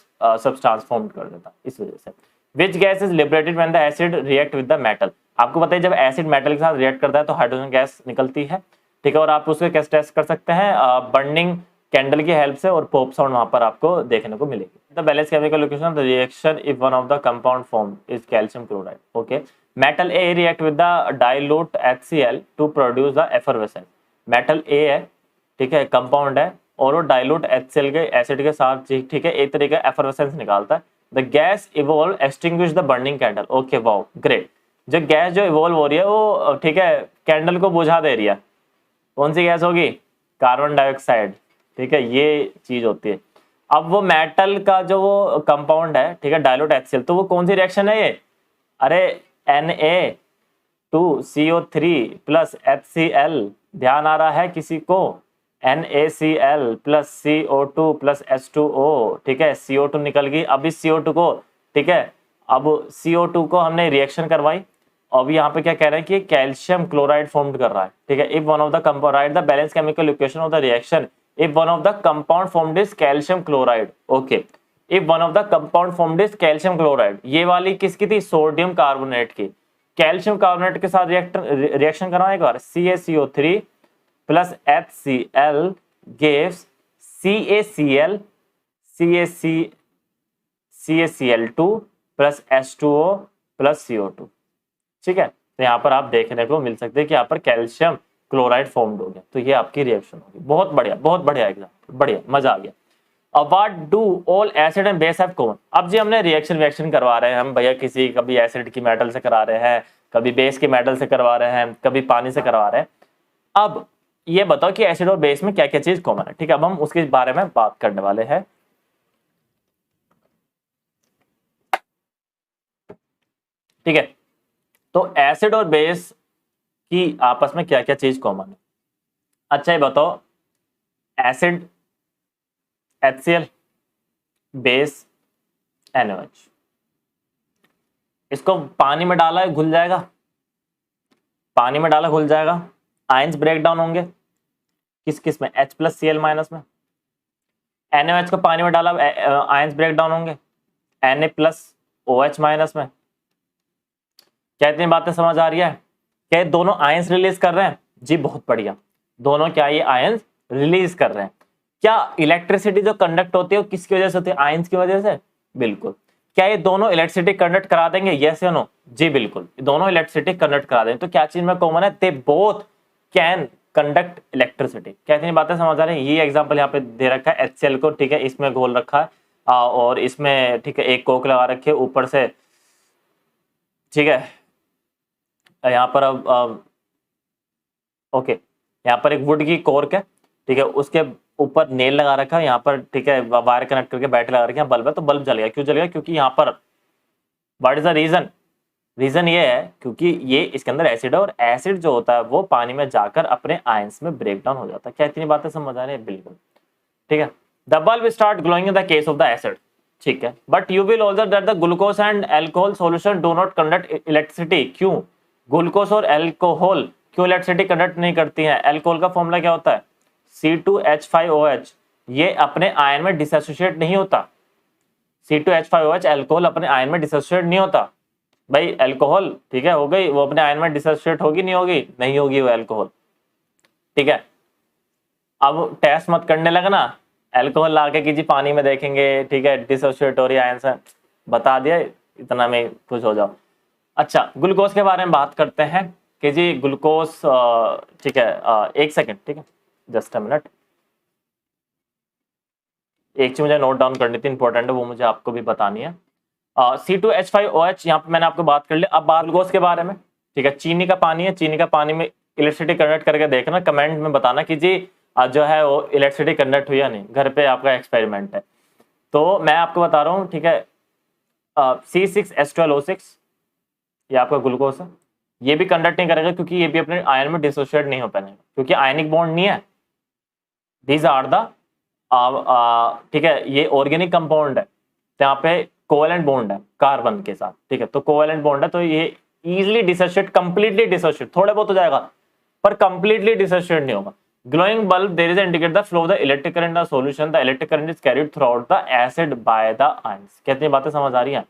सब्सटेंस फॉर्म कर देता है। इस वजह से which gas is liberated when the acid react with the metal. आपको पता है जब एसिड मेटल के साथ रिएक्ट करता है तो हाइड्रोजन गैस निकलती है, ठीक है। और आप उसको कैसे टेस्ट कर सकते हैं? बर्निंग कैंडल की हेल्प से, और पॉप साउंड वहां पर आपको देखने को मिलेगी। The balance chemical location the reaction if one of the compound form is calcium chloride. Okay, metal A react with the dilute HCl to produce the effervescence. Metal A है, ठीक है, compound है, और वो डाइल्यूट HCl के acid के साथ, ठीक है, एक तरीके का एफरवेसेंस निकालता है। The gas evolve extinguish the burning candle. Okay, wow, great. जो गैस जो इवॉल्व हो रही है वो, ठीक है, कैंडल को बुझा दे रही है। कौन सी गैस होगी? कार्बन डाइऑक्साइड, ठीक है, ये चीज होती है। अब वो मेटल का जो वो कंपाउंड है, ठीक है, डाइल्यूट HCl, तो वो कौन सी रिएक्शन है ये? अरे Na2CO3 प्लस HCl, ध्यान आ रहा है किसी को? NaCl plus CO2 plus H2O, ठीक है, CO2 निकल गई। अब इस CO2 को, ठीक है, अब CO2 को हमने रिएक्शन करवाई, अब यहाँ पे क्या कह रहे हैं कि कैल्शियम क्लोराइड फॉर्म्ड कर रहा है, ठीक है। If one of the compound, right the balance chemical equation of the reaction if one of the compound formed is calcium chloride. Okay, if one of the compound formed is calcium chloride, ये वाली किसकी थी? Sodium carbonate की। Calcium carbonate के साथ reaction करना एक बार, CaCO3 plus HCl gives CaCl CaCl2 plus H2O plus CO2, ठीक है। तो यहाँ पर आप देखने को मिल सकते हैं कि यहाँ पर कैल्शियम क्लोराइड फॉर्म्ड हो गया, तो ये आपकी रिएक्शन होगी। बहुत बढ़िया एग्जाम्पल, बढ़िया, मजा आ गया। अब what do all acid and base have common? अब जी हमने रिएक्शन करवा रहे हैं हम भैया, किसी कभी एसिड की मेटल से करा रहे हैं, कभी बेस के मेटल से करवा रहे हैं, कभी पानी से करवा रहे हैं। अब ये बताओ कि एसिड और बेस में क्या क्या चीज कॉमन है, ठीक है। अब हम उसके बारे में बात करने वाले हैं, ठीक है। तो एसिड और बेस की आपस में क्या क्या चीज कॉमन है? अच्छा ये बताओ, एसिड HCl, बेस NaOH, इसको पानी में डाला है घुल जाएगा, पानी में डाला घुल जाएगा। आयंस ब्रेक डाउन होंगे किस किस में? H+Cl माइनस में। NaOH को पानी में डाला, आयंस ब्रेक डाउन होंगे Na+OH माइनस में। क्या इतनी बातें समझ आ रही है? क्या दोनों आयंस रिलीज कर रहे हैं? जी बहुत बढ़िया, दोनों क्या ये आयंस रिलीज कर रहे हैं। क्या इलेक्ट्रिसिटी जो कंडक्ट होती है वो किसकी वजह से होती है? आयंस की वजह से, बिल्कुल। क्या ये दोनों इलेक्ट्रिसिटी कंडक्ट करा देंगे? यस या नो? जी बिल्कुल, दोनों इलेक्ट्रिसिटी कंडक्ट करा देंगे। तो क्या चीज में कॉमन है? They both can conduct electricity. क्या इतनी बातें समझ आ रही है? ये एग्जांपल यहाँ पे दे रखा है HCl को, ठीक है, इसमें घोल रखा है, और इसमें, ठीक है, एक कोक लगा रखी है ऊपर से, ठीक है। यहाँ पर अब ओके, यहाँ पर एक वुड की कॉर्क है, ठीक है, उसके ऊपर नेल लगा रखा है यहाँ पर, ठीक है, वायर कनेक्ट करके बैटरी लगा रखी है, बल्ब है, तो बल्ब जल गया। क्यों जल गया? क्योंकि यहाँ पर what is the reason? Reason ये है क्योंकि ये इसके अंदर एसिड है, और एसिड जो होता है वो पानी में जाकर अपने आयंस में ब्रेक डाउन हो जाता है। क्या इतनी बातें समझ आ रही है? बिल्कुल, ठीक है। The bulb start glowing in the case of the acid, ठीक है, but you will observe that the glucose and alcohol solution do not conduct electricity. क्यों? ग्लूकोज और अल्कोहल क्यों इलेक्ट्रिसिटी कंडक्ट नहीं करती है? अल्कोहल का फॉर्मूला क्या होता है? C2H5OH। ये अपने आयन में डिसोसिएट नहीं होता। C2H5OH अल्कोहल अपने आयन में डिसोसिएट नहीं होता भाई। अल्कोहल, ठीक है, हो गई, वो अपने आयन में डिसोसिएट होगी नहीं होगी? नहीं होगी वो अल्कोहल, ठीक है। अब टेस्ट मत करने लगा ना, अल्कोहल ला के जी पानी में देखेंगे, ठीक है, डिसोसिएट हो रही आयन से, बता दिया, इतना में खुश हो जाओ। अच्छा, ग्लूकोज के बारे में बात करते हैं कि जी ग्लूकोज, ठीक है, एक सेकेंड, ठीक है, जस्ट अ मिनट, एक चीज मुझे नोट डाउन करनी थी, इंपॉर्टेंट है, वो मुझे आपको भी बतानी है। C2H5OH यहाँ पे मैंने आपको बात कर लिया। अब बात ग्लूकोज के बारे में, ठीक है। चीनी का पानी है, चीनी का पानी में इलेक्ट्रिसिटी कन्वर्ट करके देखना, कमेंट में बताना कि जी जो है वो इलेक्ट्रिसिटी कंडक्ट हुई या नहीं, घर पे आपका एक्सपेरिमेंट है। तो मैं आपको बता रहा हूँ, ठीक है, C6H12O6 ये आपका ग्लूकोज है, ये भी कंडक्ट नहीं करेगा क्योंकि ये भी अपने आयन में डिसोशिएट नहीं हो पाएगा क्योंकि आयनिक बॉन्ड नहीं है। दीज आर द ठीक है, ये ऑर्गेनिक कंपाउंड है, तो यहाँ पे कोवेलेंट बॉन्ड है कार्बन के साथ, ठीक है, तो कोवेलेंट बॉन्ड है, तो ये इजीली डिसोशिएट, कंप्लीटली डिसोशिएट थोड़े बहुत हो जाएगा पर कंप्लीटली डिसोशिएट नहीं होगा। Glowing bulb there is indicate the flow of the electric current in the solution, the electric current is carried throughout the acid by the ions. कितनी बातें समझ आ रही हैं?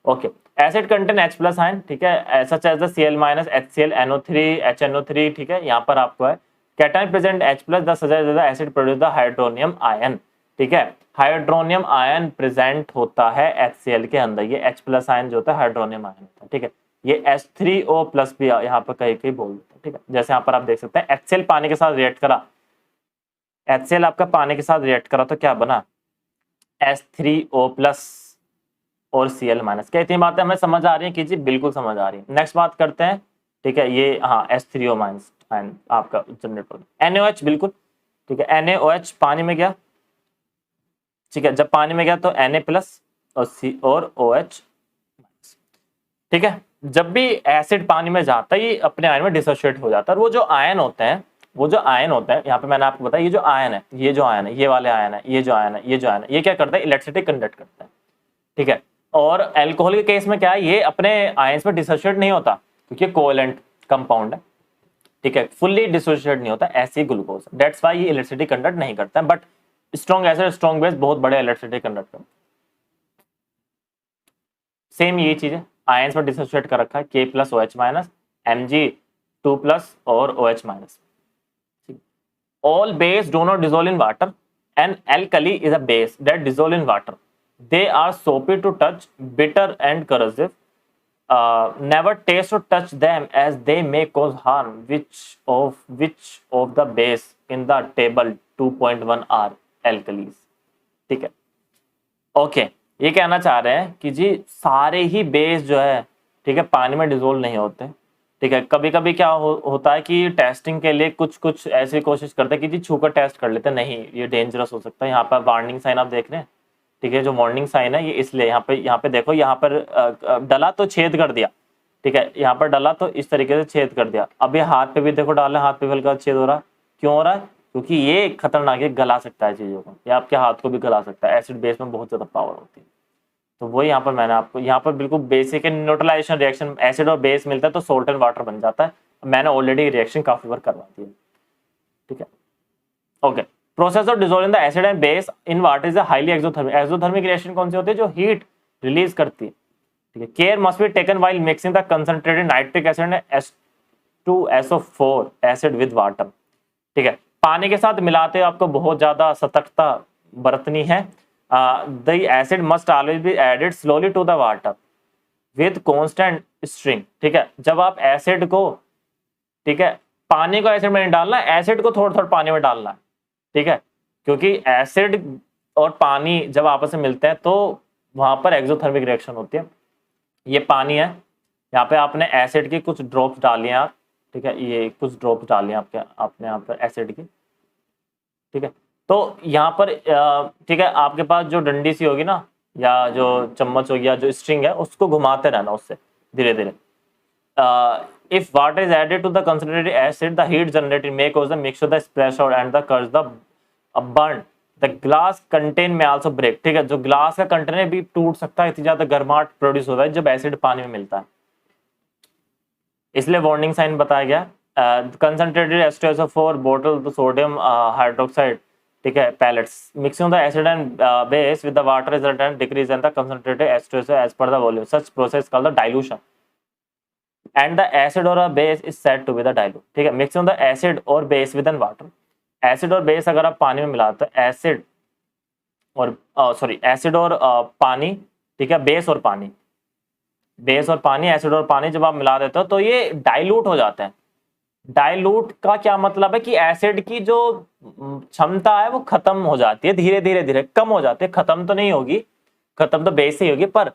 Okay, acid contain H+ ion, ठीक है, such as the Cl- HCl NO3 HNO3, ठीक है, यहाँ पर आपको है cation present H+ the such as the acid produce the hydronium ion, ठीक है, हाइड्रोनियम आयन प्रेजेंट होता है HCl के अंदर, ये H+ आयन जो होता है हाइड्रोनियम आयन होता है, ठीक है, ये H3O+ भी यहाँ पर कहीं कहीं बोल देते हैं, ठीक है, जैसे यहाँ पर आप देख सकते हैं HCl पानी के साथ रिएक्ट करा, HCl आपका पानी के साथ रिएक्ट करा तो क्या बना, H3O+ और Cl-। क्या इतनी बातें हमें समझ आ रही है कि जी बिल्कुल समझ आ रही है। नेक्स्ट बात करते हैं, ठीक है, ये हाँ H3O- आयन आपका जनरेट होता है। NaOH बिल्कुल, ठीक है, NaOH पानी में गया, ठीक है, जब पानी में गया तो Na+ और C और OH, ठीक है, जब भी एसिड पानी में जाता है ये अपने आयन में डिसोशिएट हो जाता है। और वो जो आयन होते हैं, वो जो आयन होते हैं, यहाँ पे मैंने आपको बताया ये जो आयन है, ये जो आयन है, ये वाले आयन है, ये जो आयन है, ये जो आयन है, ये क्या करता है, इलेक्ट्रिसिटी कंडक्ट करता है, ठीक है। और अल्कोहल के केस में क्या है, ये अपने आयंस में डिसोशिएट नहीं होता क्योंकि कोवेलेंट कंपाउंड है, ठीक है, फुल्ली डिसोशिएट नहीं होता, ऐसे ही ग्लूकोज, दैट्स व्हाई ये इलेक्ट्रिसिटी कंडक्ट नहीं करता है। But strong acid strong base बहुत बड़े इलेक्ट्रिसिटी कंडक्ट करते हैं। सेम ये चीज है, आयंस में डिसोशिएट कर रखा है K+OH- Mg2+ और OH-। All base do not dissolve in water. An alkali is a base that dissolve in water. They are soapy to touch, bitter and corrosive. Never taste or touch them as they may cause harm. Which of the base in the table 2.1 are alkalis? ठीक है, okay, ये कहना चाह रहे हैं कि जी सारे ही base जो है, ठीक है, पानी में डिसोल्व नहीं होते, ठीक है। कभी कभी क्या होता है कि टेस्टिंग के लिए कुछ कुछ ऐसी कोशिश करते हैं कि जी छूकर टेस्ट कर लेते हैं, नहीं ये डेंजरस हो सकता है। यहाँ पर वार्निंग साइन आप देख रहे हैं, ठीक है, जो वार्निंग साइन है ये इसलिए यहाँ पे देखो, यहाँ पर डला तो छेद कर दिया, ठीक है, यहाँ पर डला तो इस तरीके से छेद कर दिया। अब ये हाथ पे भी देखो डाले, हाथ पे भी हल्का छेद हो रहा है, क्यों हो रहा है, क्योंकि ये खतरनाक है, गला सकता है चीजों को, या आपके हाथ को भी गला सकता है, एसिड बेस में बहुत ज्यादा पावर होती है। तो वही यहाँ पर मैंने आपको यहाँ पर बिल्कुल बेसिक न्यूट्रलाइजेशन रिएक्शन, एसिड और बेस मिलता है तो सोल्ट एंड वाटर बन जाता है। मैंने ऑलरेडी रिएक्शन काफी बार करवा दी है, ठीक है, okay. Process of dissolving the acid and base in water is a highly exothermic. Exothermic reaction कौन सी होती है, जो हीट रिलीज करती है, ठीक है। Care must be taken while mixing the concentrated nitric acid and H2SO4 acid with water, ठीक है। पानी के साथ मिलाते आपको बहुत ज्यादा सतर्कता बरतनी है। The acid must always be added slowly to the water with constant stirring, ठीक है। जब आप एसिड को, ठीक है, पानी को एसिड में नहीं डालना, एसिड को थोड़ा थोड़ा पानी में डालना है, ठीक है, क्योंकि एसिड और पानी जब आपस में मिलते हैं तो वहां पर एक्सोथर्मिक रिएक्शन होती है। ये पानी है, यहाँ पे आपने एसिड की कुछ ड्रॉप्स डाली हैं आप, ठीक है, ये कुछ ड्रॉप्स डाली हैं आपने यहाँ पर एसिड की, ठीक है। तो यहाँ पर ठीक है, आपके पास जो डंडी सी होगी ना, या जो चम्मच होगी, या जो स्ट्रिंग है, उसको घुमाते रहना उससे धीरे धीरे। If water is added to the concentrated acid, the heat generated may cause the mixture the splash out and the curse the burn. The glass contain may also break, ठीक है, जो ग्लास का कंटेनर भी टूट सकता है, इतनी ज्यादा गर्माहट प्रोड्यूस होता है जब एसिड पानी में मिलता है, इसलिए वार्निंग साइन बताया गया। कंसंट्रेटेड H2SO4 बोतल सोडियम हाइड्रोक्साइड, ठीक है, pellets mixing the acid and base with the water resultant decrease in the concentrated H2SO as per the volume. Such process called the dilution and the acid or a base is said to be the dilute, ठीक है। mixing the acid or base with water, acid और base अगर आप पानी में मिलाते हो, acid और एसिड और पानी, ठीक है, बेस और पानी, बेस और पानी, एसिड और पानी जब आप मिला देते हो तो ये डाइल्यूट हो जाते हैं। डाइल्यूट का क्या मतलब है कि एसिड की जो क्षमता है वो खत्म हो जाती है, धीरे धीरे धीरे कम हो जाती है, खत्म तो नहीं होगी, खत्म तो बेस ही होगी, पर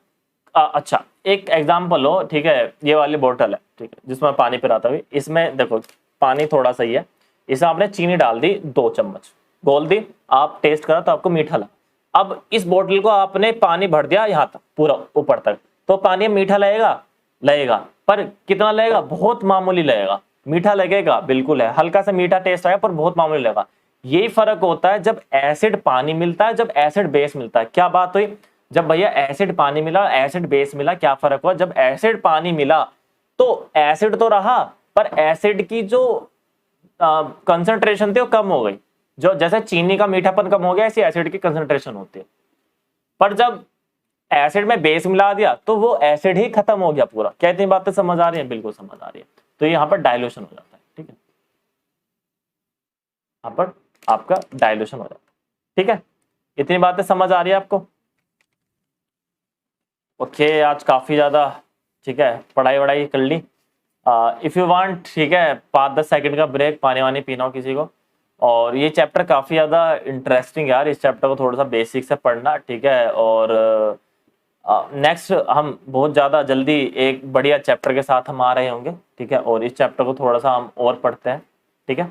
अच्छा एक एग्जांपल लो, ठीक है, ये वाली बोतल है, ठीक है, जिसमें पानी पिलाता हुई, इसमें देखो पानी थोड़ा सही है, इसमें आपने चीनी डाल दी 2 चम्मच, घोल दी, आप टेस्ट करा तो आपको मीठा लगा। अब इस बोतल को आपने पानी भर दिया यहाँ तक पूरा ऊपर तक, तो पानी मीठा लगेगा, पर कितना लगेगा? बहुत मामूली लगेगा। मीठा लगेगा बिल्कुल है, हल्का सा मीठा टेस्ट आएगा पर बहुत मामूली लगेगा। यही फर्क होता है जब एसिड पानी मिलता है, जब एसिड बेस मिलता है। क्या बात हुई? जब भैया एसिड पानी मिला, एसिड बेस मिला, क्या फर्क हुआ? जब एसिड पानी मिला तो एसिड तो रहा, पर एसिड की जो कंसंट्रेशन थी वो कम हो गई। जो जैसे चीनी का मीठापन कम हो गया, ऐसी एसिड की कंसंट्रेशन होती है। पर जब एसिड में बेस मिला दिया तो वो एसिड ही खत्म हो गया पूरा। क्या इतनी बातें समझ आ रही है? बिल्कुल समझ आ रही है। तो यहाँ पर डाइल्यूशन हो जाता है, ठीक है, यहाँ पर आपका डाइल्यूशन हो जाता है, ठीक है। इतनी बातें समझ आ रही है आपको? ओके, आज काफी ज्यादा, ठीक है, पढ़ाई वढ़ाई कर ली। इफ यू वांट, ठीक है, 5-10 सेकंड का ब्रेक, पानी वानी पीना हो किसी को। और ये चैप्टर काफी ज्यादा इंटरेस्टिंग यार, इस चैप्टर को थोड़ा सा बेसिक से पढ़ना, ठीक है। और नेक्स्ट हम बहुत ज़्यादा जल्दी एक बढ़िया चैप्टर के साथ हम आ रहे होंगे, ठीक है। और इस चैप्टर को थोड़ा सा हम और पढ़ते हैं, ठीक है।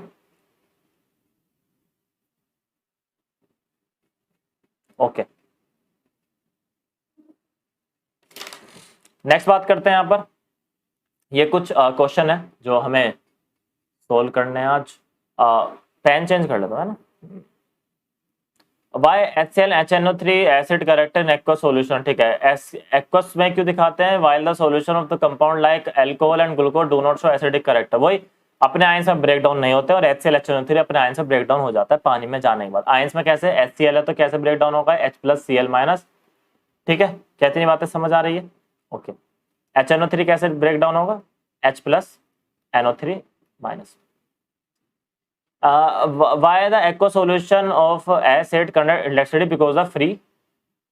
ओके, नेक्स्ट बात करते हैं। यहाँ पर ये कुछ क्वेश्चन है जो हमें सोल्व करने हैं आज। पेन चेंज कर लेता है ना। Why HCl HNO3 acid character in aqueous solution, ठीक है। एक्वस में क्यों दिखाते हैं? While the solution of the compound like alcohol and glucose do not show acidic character, वही अपने आयंस में ब्रेक डाउन नहीं होते, और HCl HNO3 अपने आयंस में ब्रेक डाउन हो जाता है पानी में जाने के बाद। आयंस में कैसे? HCl है तो कैसे ब्रेक डाउन होगा? H+Cl-, ठीक है। क्या इतनी बातें समझ आ रही है? ओके। HNO3 कैसे ब्रेक डाउन होगा? H+NO3-। why the aqueous solution of acid conduct electricity? because of free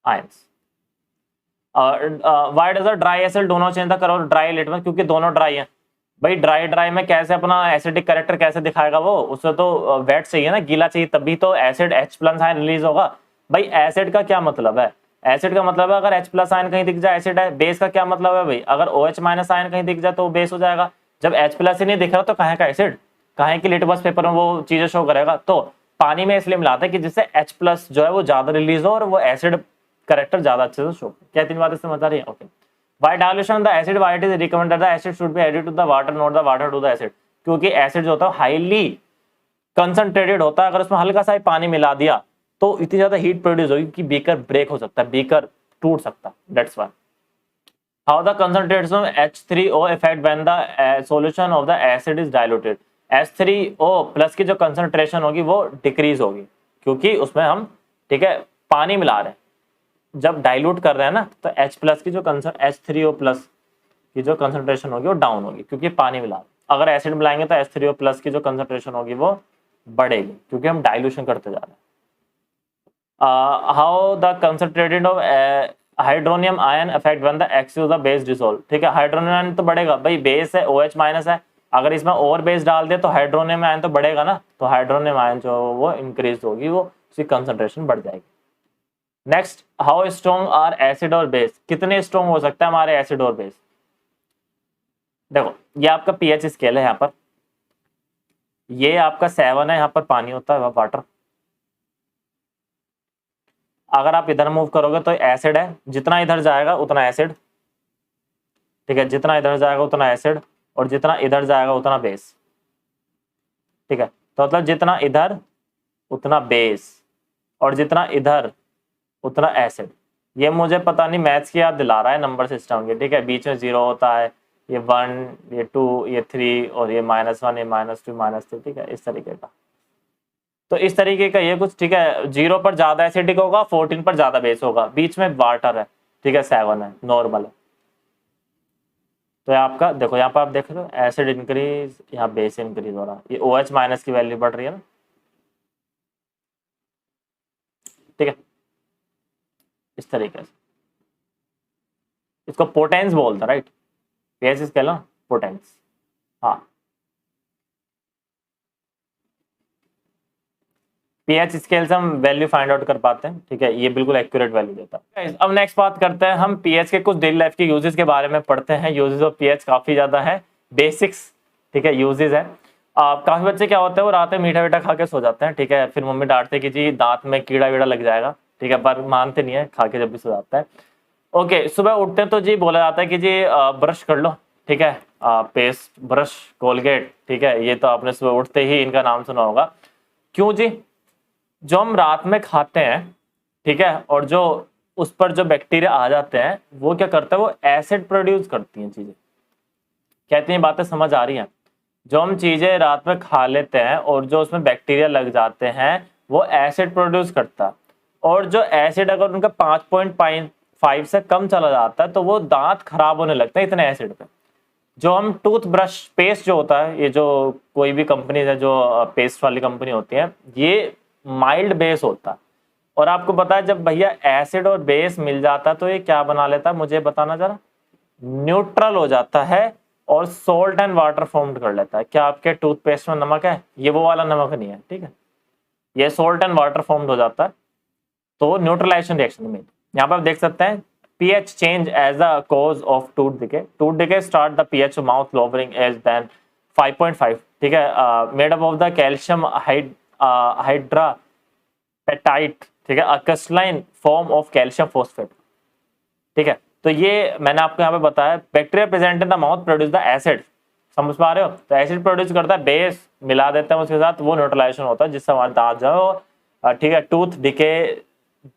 ions. why does the dry acid दोनों चेंज था करो ड्राई लिटमस? क्योंकि दोनों ड्राई हैं भाई। ड्राई में कैसे अपना एसिडिक करेक्टर कैसे दिखाएगा वो? उससे तो वेट चाहिए ना, गीला चाहिए, तभी तो एसिड H+ आयन रिलीज होगा भाई। एसिड का क्या मतलब है? एसिड का मतलब है अगर H+ आयन कहीं दिख जाए एसिड है। बेस का क्या मतलब है भाई? अगर OH- आयन कहीं दिख जाए तो बेस हो जाएगा। जब H+ ही नहीं दिख रहा तो कहाँ का एसिड? कहाँ की लिटमस पेपर में वो चीजें शो करेगा? तो पानी में इसलिए मिलाते हैं कि जिससे H+ जो है वो ज्यादा रिलीज हो और वो एसिड करेक्टर ज्यादा अच्छे से शो। क्या तीन बातें समझ आ रही है? Okay. By dilution the acid, why it is recommended the acid should be added to the water, not the water to the acid? क्योंकि एसिड जो होता है हाईली कंसंट्रेटेड होता है। अगर उसमें हल्का सा पानी मिला दिया तो इतनी ज्यादा हीट प्रोड्यूस होगी कि बीकर ब्रेक हो सकता है, बीकर टूट सकता है। That's why. How the concentration of H3O affect when the solution of the acid is diluted? H3O+ की जो कंसंट्रेशन होगी वो डिक्रीज होगी, क्योंकि उसमें हम, ठीक है, पानी मिला रहे हैं। जब डाइल्यूट कर रहे हैं ना तो H+ की जो H3O+ की जो कंसंट्रेशन होगी वो डाउन होगी, क्योंकि पानी मिला। अगर एसिड मिलाएंगे तो H3O+ की जो कंसंट्रेशन होगी वो बढ़ेगी, क्योंकि हम डाइल्यूशन करते जा रहे हैं। How the concentrated of hydronium ion affect when the x the base dissolve, ठीक है। हाइड्रोनियम आयन तो बढ़ेगा भाई, बेस है OH- है, अगर इसमें और बेस डाल दे तो हाइड्रोनियम आयन तो बढ़ेगा ना, तो हाइड्रोनियम आयन जो वो इंक्रीज होगी, वो उसकी कंसंट्रेशन बढ़ जाएगी। Next, how strong are acid और बेस? कितने स्ट्रॉन्ग हो सकता है हमारे एसिड और बेस? देखो ये आपका पीएच स्केल है, यहाँ पर ये आपका 7 है, यहाँ पर पानी होता है वाटर। अगर आप इधर मूव करोगे तो एसिड है, जितना इधर जाएगा उतना एसिड, ठीक है, जितना इधर जाएगा उतना एसिड, और जितना इधर जाएगा उतना बेस, ठीक है। तो मतलब जितना इधर उतना बेस, और जितना इधर उतना एसिड। ये मुझे पता नहीं मैथ्स की याद दिला रहा है, नंबर सिस्टम के, ठीक है। बीच में 0 होता है, ये 1, ये 2, ये 3, और ये -1, ये -2, -3, ठीक है, इस तरीके का। तो इस तरीके का ये कुछ, ठीक है। 0 पर ज्यादा एसिडिक होगा, 14 पर ज्यादा बेस होगा, बीच में वाटर है, ठीक है, 7 है, नॉर्मल है। तो आपका देखो यहाँ पर आप देख रहे हो एसिड इंक्रीज, यहाँ बेस इंक्रीज हो रहा है, ये OH- की वैल्यू बढ़ रही है ना, ठीक है, इस तरीके से। इसको पोटेंस बोलते हैं, राइट? पीएच स्केल ना, पोटेंस। हाँ, पीएच स्केल से हम वैल्यू फाइंड आउट कर पाते हैं, ठीक है, ये बिल्कुल एक्यूरेट वैल्यू देता है। अब नेक्स्ट बात करते हैं हम पीएच के कुछ डेली लाइफ के यूजेस के बारे में पढ़ते हैं। यूजेस ऑफ पीएच काफी ज्यादा है, बेसिक्स, ठीक है, यूजेस है। काफी बच्चे क्या होते हैं, वो रात में मीठा वीठा खा के सो जाते हैं, ठीक है, फिर मम्मी डांटते हैं कि जी दांत में कीड़ा वीड़ा लग जाएगा, ठीक है, पर मानते नहीं है, खा के जब भी सो जाता है। ओके, सुबह उठते हैं तो जी बोला जाता है कि जी ब्रश कर लो, ठीक है, पेस्ट, ब्रश, कोलगेट, ठीक है, ये तो आपने सुबह उठते ही इनका नाम सुना होगा। क्यों जी? जो हम रात में खाते हैं, ठीक है, और जो उस पर जो बैक्टीरिया आ जाते हैं वो क्या करता है, वो एसिड प्रोड्यूस करती हैं चीजें। कहती हैं बातें समझ आ रही हैं? जो हम चीजें रात में खा लेते हैं और जो उसमें बैक्टीरिया लग जाते हैं वो एसिड प्रोड्यूस करता है, और जो एसिड अगर उनका 5.5 से कम चला जाता है तो वो दांत खराब होने लगते हैं इतने एसिड पे। जो हम टूथ ब्रश पेस्ट जो होता है, ये जो कोई भी कंपनी है जो पेस्ट वाली कंपनी होती है, ये माइल्ड बेस होता है, और आपको पता है जब भैया एसिड और बेस मिल जाता है तो ये क्या बना लेता है, मुझे बताना जरा। न्यूट्रल हो जाता है और सोल्ट एंड वाटर फॉर्म कर लेता है। क्या आपके टूथपेस्ट में नमक है? ये वो वाला नमक नहीं है, ठीक है, ये सोल्ट एंड वाटर फॉर्म हो जाता है, तो न्यूट्रलाइजेशन रिएक्शन में यहाँ पर आप देख सकते हैं pH change as a cause of tooth decay. Tooth decay start the pH of mouth lowering as than 5.5, ठीक है, made up of the calcium hydroxide, ठीक है, a crystalline form of calcium phosphate, ठीक है। तो ये मैंने आपको यहाँ पे बताया, bacteria present in the mouth produce the acid, समझ पा रहे हो? तो एसिड प्रोड्यूस करता है, बेस मिला देते हैं उसके साथ, वो न्यूट्रलाइजेशन होता है जिससे हमारे दांत जो है ठीक है टूथ डिके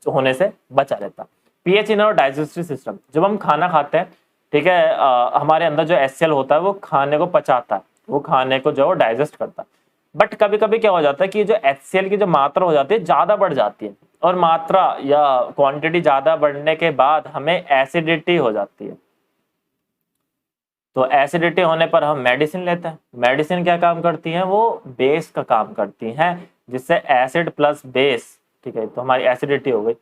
होने से बचा रहता है। पीएच इन और डाइजेस्टिव सिस्टम, जब हम खाना खाते हैं, ठीक है, हमारे अंदर जो एचसीएल होता है वो खाने को पचाता है, वो खाने को जो डाइजेस्ट करता है। बट कभी कभी क्या हो जाता है कि जो एचसीएल की जो मात्रा हो जाती है ज्यादा बढ़ जाती है, और मात्रा या क्वांटिटी ज्यादा बढ़ने के बाद हमें एसिडिटी हो जाती है। तो एसिडिटी होने पर हम मेडिसिन लेते हैं। मेडिसिन क्या काम करती हैं? वो बेस का काम करती हैं, जिससे एसिड प्लस बेस, ठीक है, तो हमारी एसिडिटी हो गई,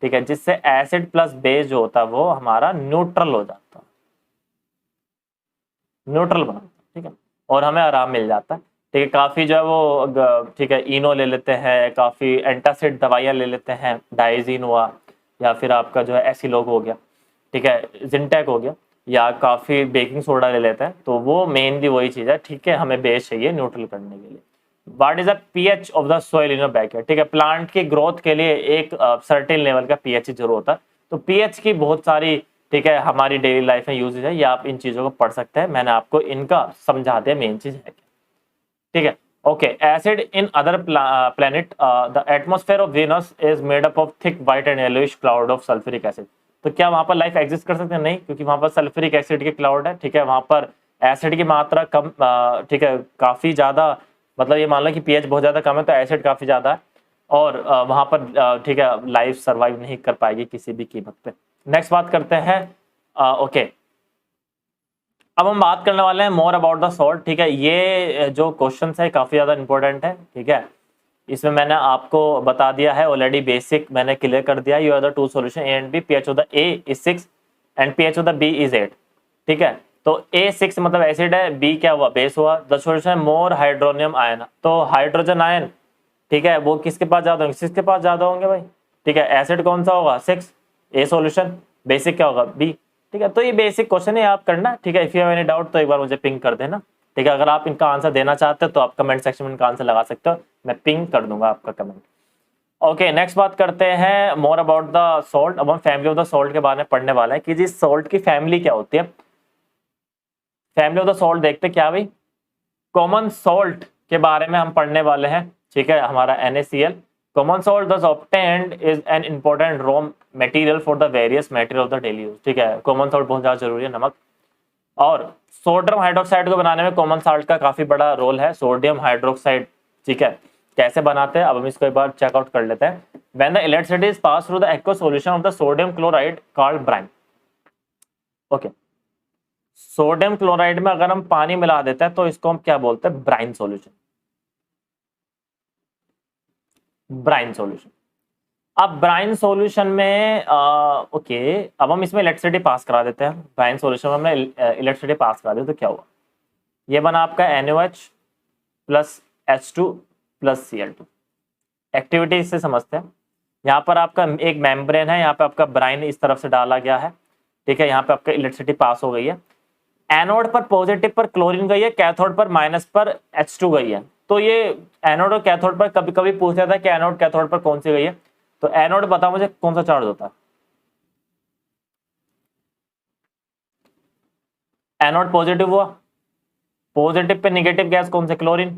ठीक है, जिससे एसिड प्लस बेस जो होता है वो हमारा न्यूट्रल हो जाता है, न्यूट्रल बना, ठीक है, और हमें आराम मिल जाता है, ठीक है। काफी जो है वो ठीक है इनो ले लेते हैं, काफी एंटासिड दवाइयां ले लेते हैं, डाइजीन हुआ, या फिर आपका जो है एसिलोग हो गया, ठीक है, जिंटेक हो गया, या काफी बेकिंग सोडा ले लेते हैं, तो वो मेनली वही चीज है, ठीक है, हमें बेस चाहिए न्यूट्रल करने के लिए। What is the pH of the soil in your backyard, ठीक है, प्लांट की ग्रोथ के लिए एक सर्टेन लेवल का पीएच जरूर होता है। तो पीएच की बहुत सारी, ठीक है, हमारी डेली लाइफ में यूजेज है, या आप इन चीजों को पढ़ सकते हैं, मैंने आपको इनका समझा दिया, मेन चीज है, ठीक है। Okay, acid in other planet, the atmosphere of Venus is made up of thick white and yellowish cloud of sulphuric acid. तो क्या वहां पर लाइफ एग्जिस्ट कर सकते हैं? नहीं, क्योंकि वहां पर सल्फ्यूरिक एसिड के क्लाउड है, ठीक है, वहां पर एसिड की मात्रा कम, ठीक है, काफी ज्यादा, मतलब ये मान लो कि पीएच बहुत ज्यादा कम है तो एसिड काफी ज्यादा है, और वहां पर ठीक है लाइफ सर्वाइव नहीं कर पाएगी किसी भी कीमत पे। नेक्स्ट बात करते हैं, ओके, अब हम बात करने वाले हैं मोर अबाउट द सॉल्ट, ठीक है। ये जो क्वेश्चन है काफी ज्यादा इंपॉर्टेंट है, ठीक है, इसमें मैंने आपको बता दिया है ऑलरेडी, बेसिक मैंने क्लियर कर दिया। You are the two solution A and B, pH of the A is 6 and pH of the B is 8, ठीक है। तो ए 6 मतलब एसिड है, बी क्या हुआ? बेस हुआ। द सॉल्यूशन है मोर हाइड्रोनियम आयन, तो हाइड्रोजन आयन, ठीक है, वो किसके पास ज्यादा होंगे? 6 के पास ज्यादा होंगे भाई, ठीक है। एसिड कौन सा होगा? 6, ए सॉल्यूशन, बेसिक क्या होगा? बी, ठीक है। तो ये बेसिक क्वेश्चन है, आप करना, ठीक है। If you have any doubt तो एक बार मुझे पिंग कर देना, ठीक है। अगर आप इनका आंसर देना चाहते हो तो आप कमेंट सेक्शन में इनका आंसर लगा सकते हो, मैं पिंग कर दूंगा आपका कमेंट। ओके, नेक्स्ट बात करते हैं मोर अबाउट द सॉल्ट। अब हम फैमिली ऑफ द सॉल्ट के बारे में पढ़ने वाले हैं कि जी सॉल्ट की फैमिली क्या होती है। फैमिली ऑफ द सॉल्ट देखते क्या भाई, कॉमन सॉल्ट के बारे में हम पढ़ने वाले हैं, ठीक है, हमारा NaCl। Common salt thus obtained is an important raw material for the various material of the daily use, ठीक है। कॉमन सॉल्ट बहुत ज्यादा जरूरी है, नमक। और सोडियम हाइड्रोक्साइड को बनाने में कॉमन सॉल्ट का काफी बड़ा रोल है, सोडियम हाइड्रोक्साइड, ठीक है। कैसे बनाते हैं अब हम इसको एक बार चेकआउट कर लेते हैं। When the electricity is passed through the aqueous solution of the sodium chloride called brine, okay, sodium chloride में अगर हम पानी मिला देते हैं तो इसको हम क्या बोलते हैं? Brine solution, brine solution. अब ब्राइन सॉल्यूशन में ओके, अब हम इसमें इलेक्ट्रिसिटी पास करा देते हैं। ब्राइन सॉल्यूशन में हमने इलेक्ट्रिसिटी पास करा दी तो क्या हुआ? ये बना आपका NaOH plus H2 plus Cl2। Activity इससे समझते हैं। यहाँ पर आपका एक मेम्ब्रेन है, यहाँ पे आपका ब्राइन इस तरफ से डाला गया है, ठीक है, यहाँ पे आपका इलेक्ट्रिसिटी पास हो गई है। एनोड पर पॉजिटिव पर क्लोरीन गई है, कैथोड पर माइनस पर H2 गई है। तो ये एनोड और कैथोड पर कभी कभी पूछ जाता है कि एनोड कैथोड पर कौन सी गई है। तो एनोड बताओ मुझे कौन सा चार्ज होता है? एनोड पॉजिटिव हुआ, पॉजिटिव पे निगेटिव गैस कौन से? क्लोरीन।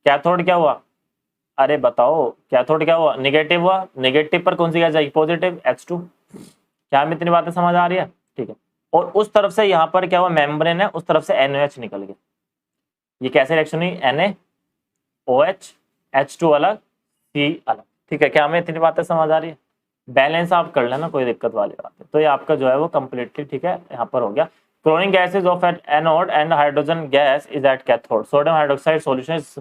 कैथोड क्या हुआ? अरे बताओ, कैथोड क्या हुआ? निगेटिव हुआ, निगेटिव पर कौन सी गैस आई? Positive, H2। क्या हमें इतनी बातें समझ आ रही है? ठीक है। और उस तरफ से यहाँ पर क्या हुआ, मेम्ब्रेन है, उस तरफ से NaOH निकल गया। ये कैसे रिएक्शन हुई? NaOH, H2 अलग, C अलग। ठीक है, क्या हमें इतनी बातें समझ आ रही है? बैलेंस आप कर लेना, कोई दिक्कत वाली बात है। तो ये आपका जो है वो कम्प्लीटली ठीक है, यहाँ पर हो गया। Chlorine gas is of at anode and hydrogen gas is at cathode. Sodium hydroxide solution is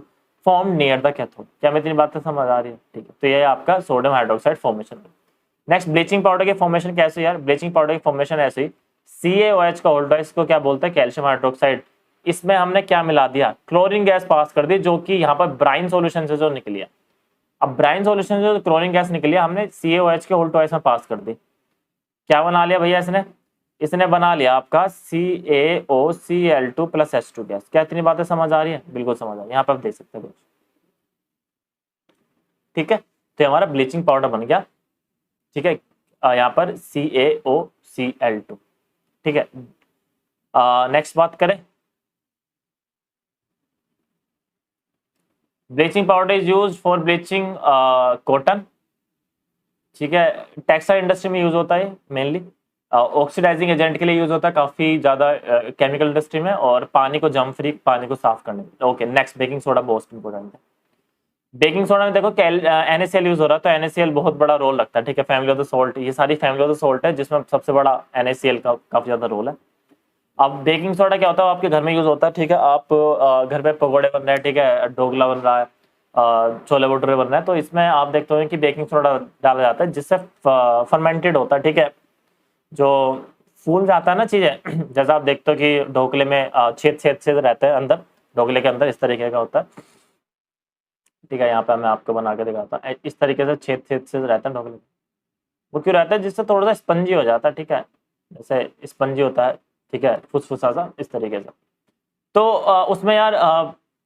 form near the cathode. क्या हमें इतनी बातें समझ आ रही है? ठीक है, तो ये आपका sodium hydroxide formation. Next, bleaching powder की फॉर्मेशन कैसे यार? ब्लीचिंग पाउडर की फॉर्मेशन ऐसे ही, CaOH का होल्ड है, इसको क्या बोलते हैं? Calcium hydroxide. इसमें हमने क्या मिला दिया? क्लोरीन गैस पास कर दी, जो कि यहाँ पर ब्राइन सॉल्यूशन से जो निकली है। अब ब्राइन सॉल्यूशन से जो क्लोरीन गैस निकली है, हमने CaOH के होल्ड ट्वाइस में पास कर दी। क्या बना लिया भैया इसने? इसने बना लिया आपका CaOCl2 प्लस H2 गैस। क्या इतनी बातें समझ आ रही है? बिल्कुल समझ आ रही है, यहाँ पर आप देख सकते हैं। ठीक है, तो हमारा ब्लीचिंग पाउडर बन गया। ठीक है, यहाँ पर CaOCl2। ठीक है, नेक्स्ट बात करें, bleaching powder is use for bleaching cotton. ठीक है, टेक्सटाइल इंडस्ट्री में यूज होता है मेनली। ऑक्सीडाइजिंग एजेंट के लिए यूज होता है काफी ज्यादा केमिकल इंडस्ट्री में, और पानी को जम फ्री, पानी को साफ करने में। Okay, next, baking soda most important है। बेकिंग सोडा में देखो NaCl यूज हो रहा है, तो NaCl बहुत बड़ा रोल रखता है। ठीक है, फैमिली ऑफ द सॉल्ट, ये सारी फैमिली ऑफ द सॉल्ट है, जिसमें सबसे बड़ा NaCl का काफी ज्यादा रोल है। अब बेकिंग सोडा क्या होता है? आपके घर में यूज होता है। ठीक है, आप घर में पकौड़े बन रहे हैं, ठीक है, ढोकला बन रहा है, छोले भटूरे बन रहे हैं, तो इसमें आप देखते हो कि बेकिंग सोडा डाला जाता है, जिससे फर्मेंटेड होता है। ठीक है, जो फूल जाता है ना चीजें जैसा आप देखते हो कि ढोकले में छेद छेद छेद रहते हैं अंदर, ढोकले के अंदर इस तरीके का होता है। ठीक है, यहाँ पे मैं आपको बना के दिखाता हूँ, इस तरीके से छेद छेद छेद रहता है ढोकले। वो क्यों रहता है? जिससे थोड़ा सा स्पंजी हो जाता है। ठीक है, जैसे स्पंजी होता है, ठीक है, फुसफुसा सा, इस तरीके से। तो उसमें यार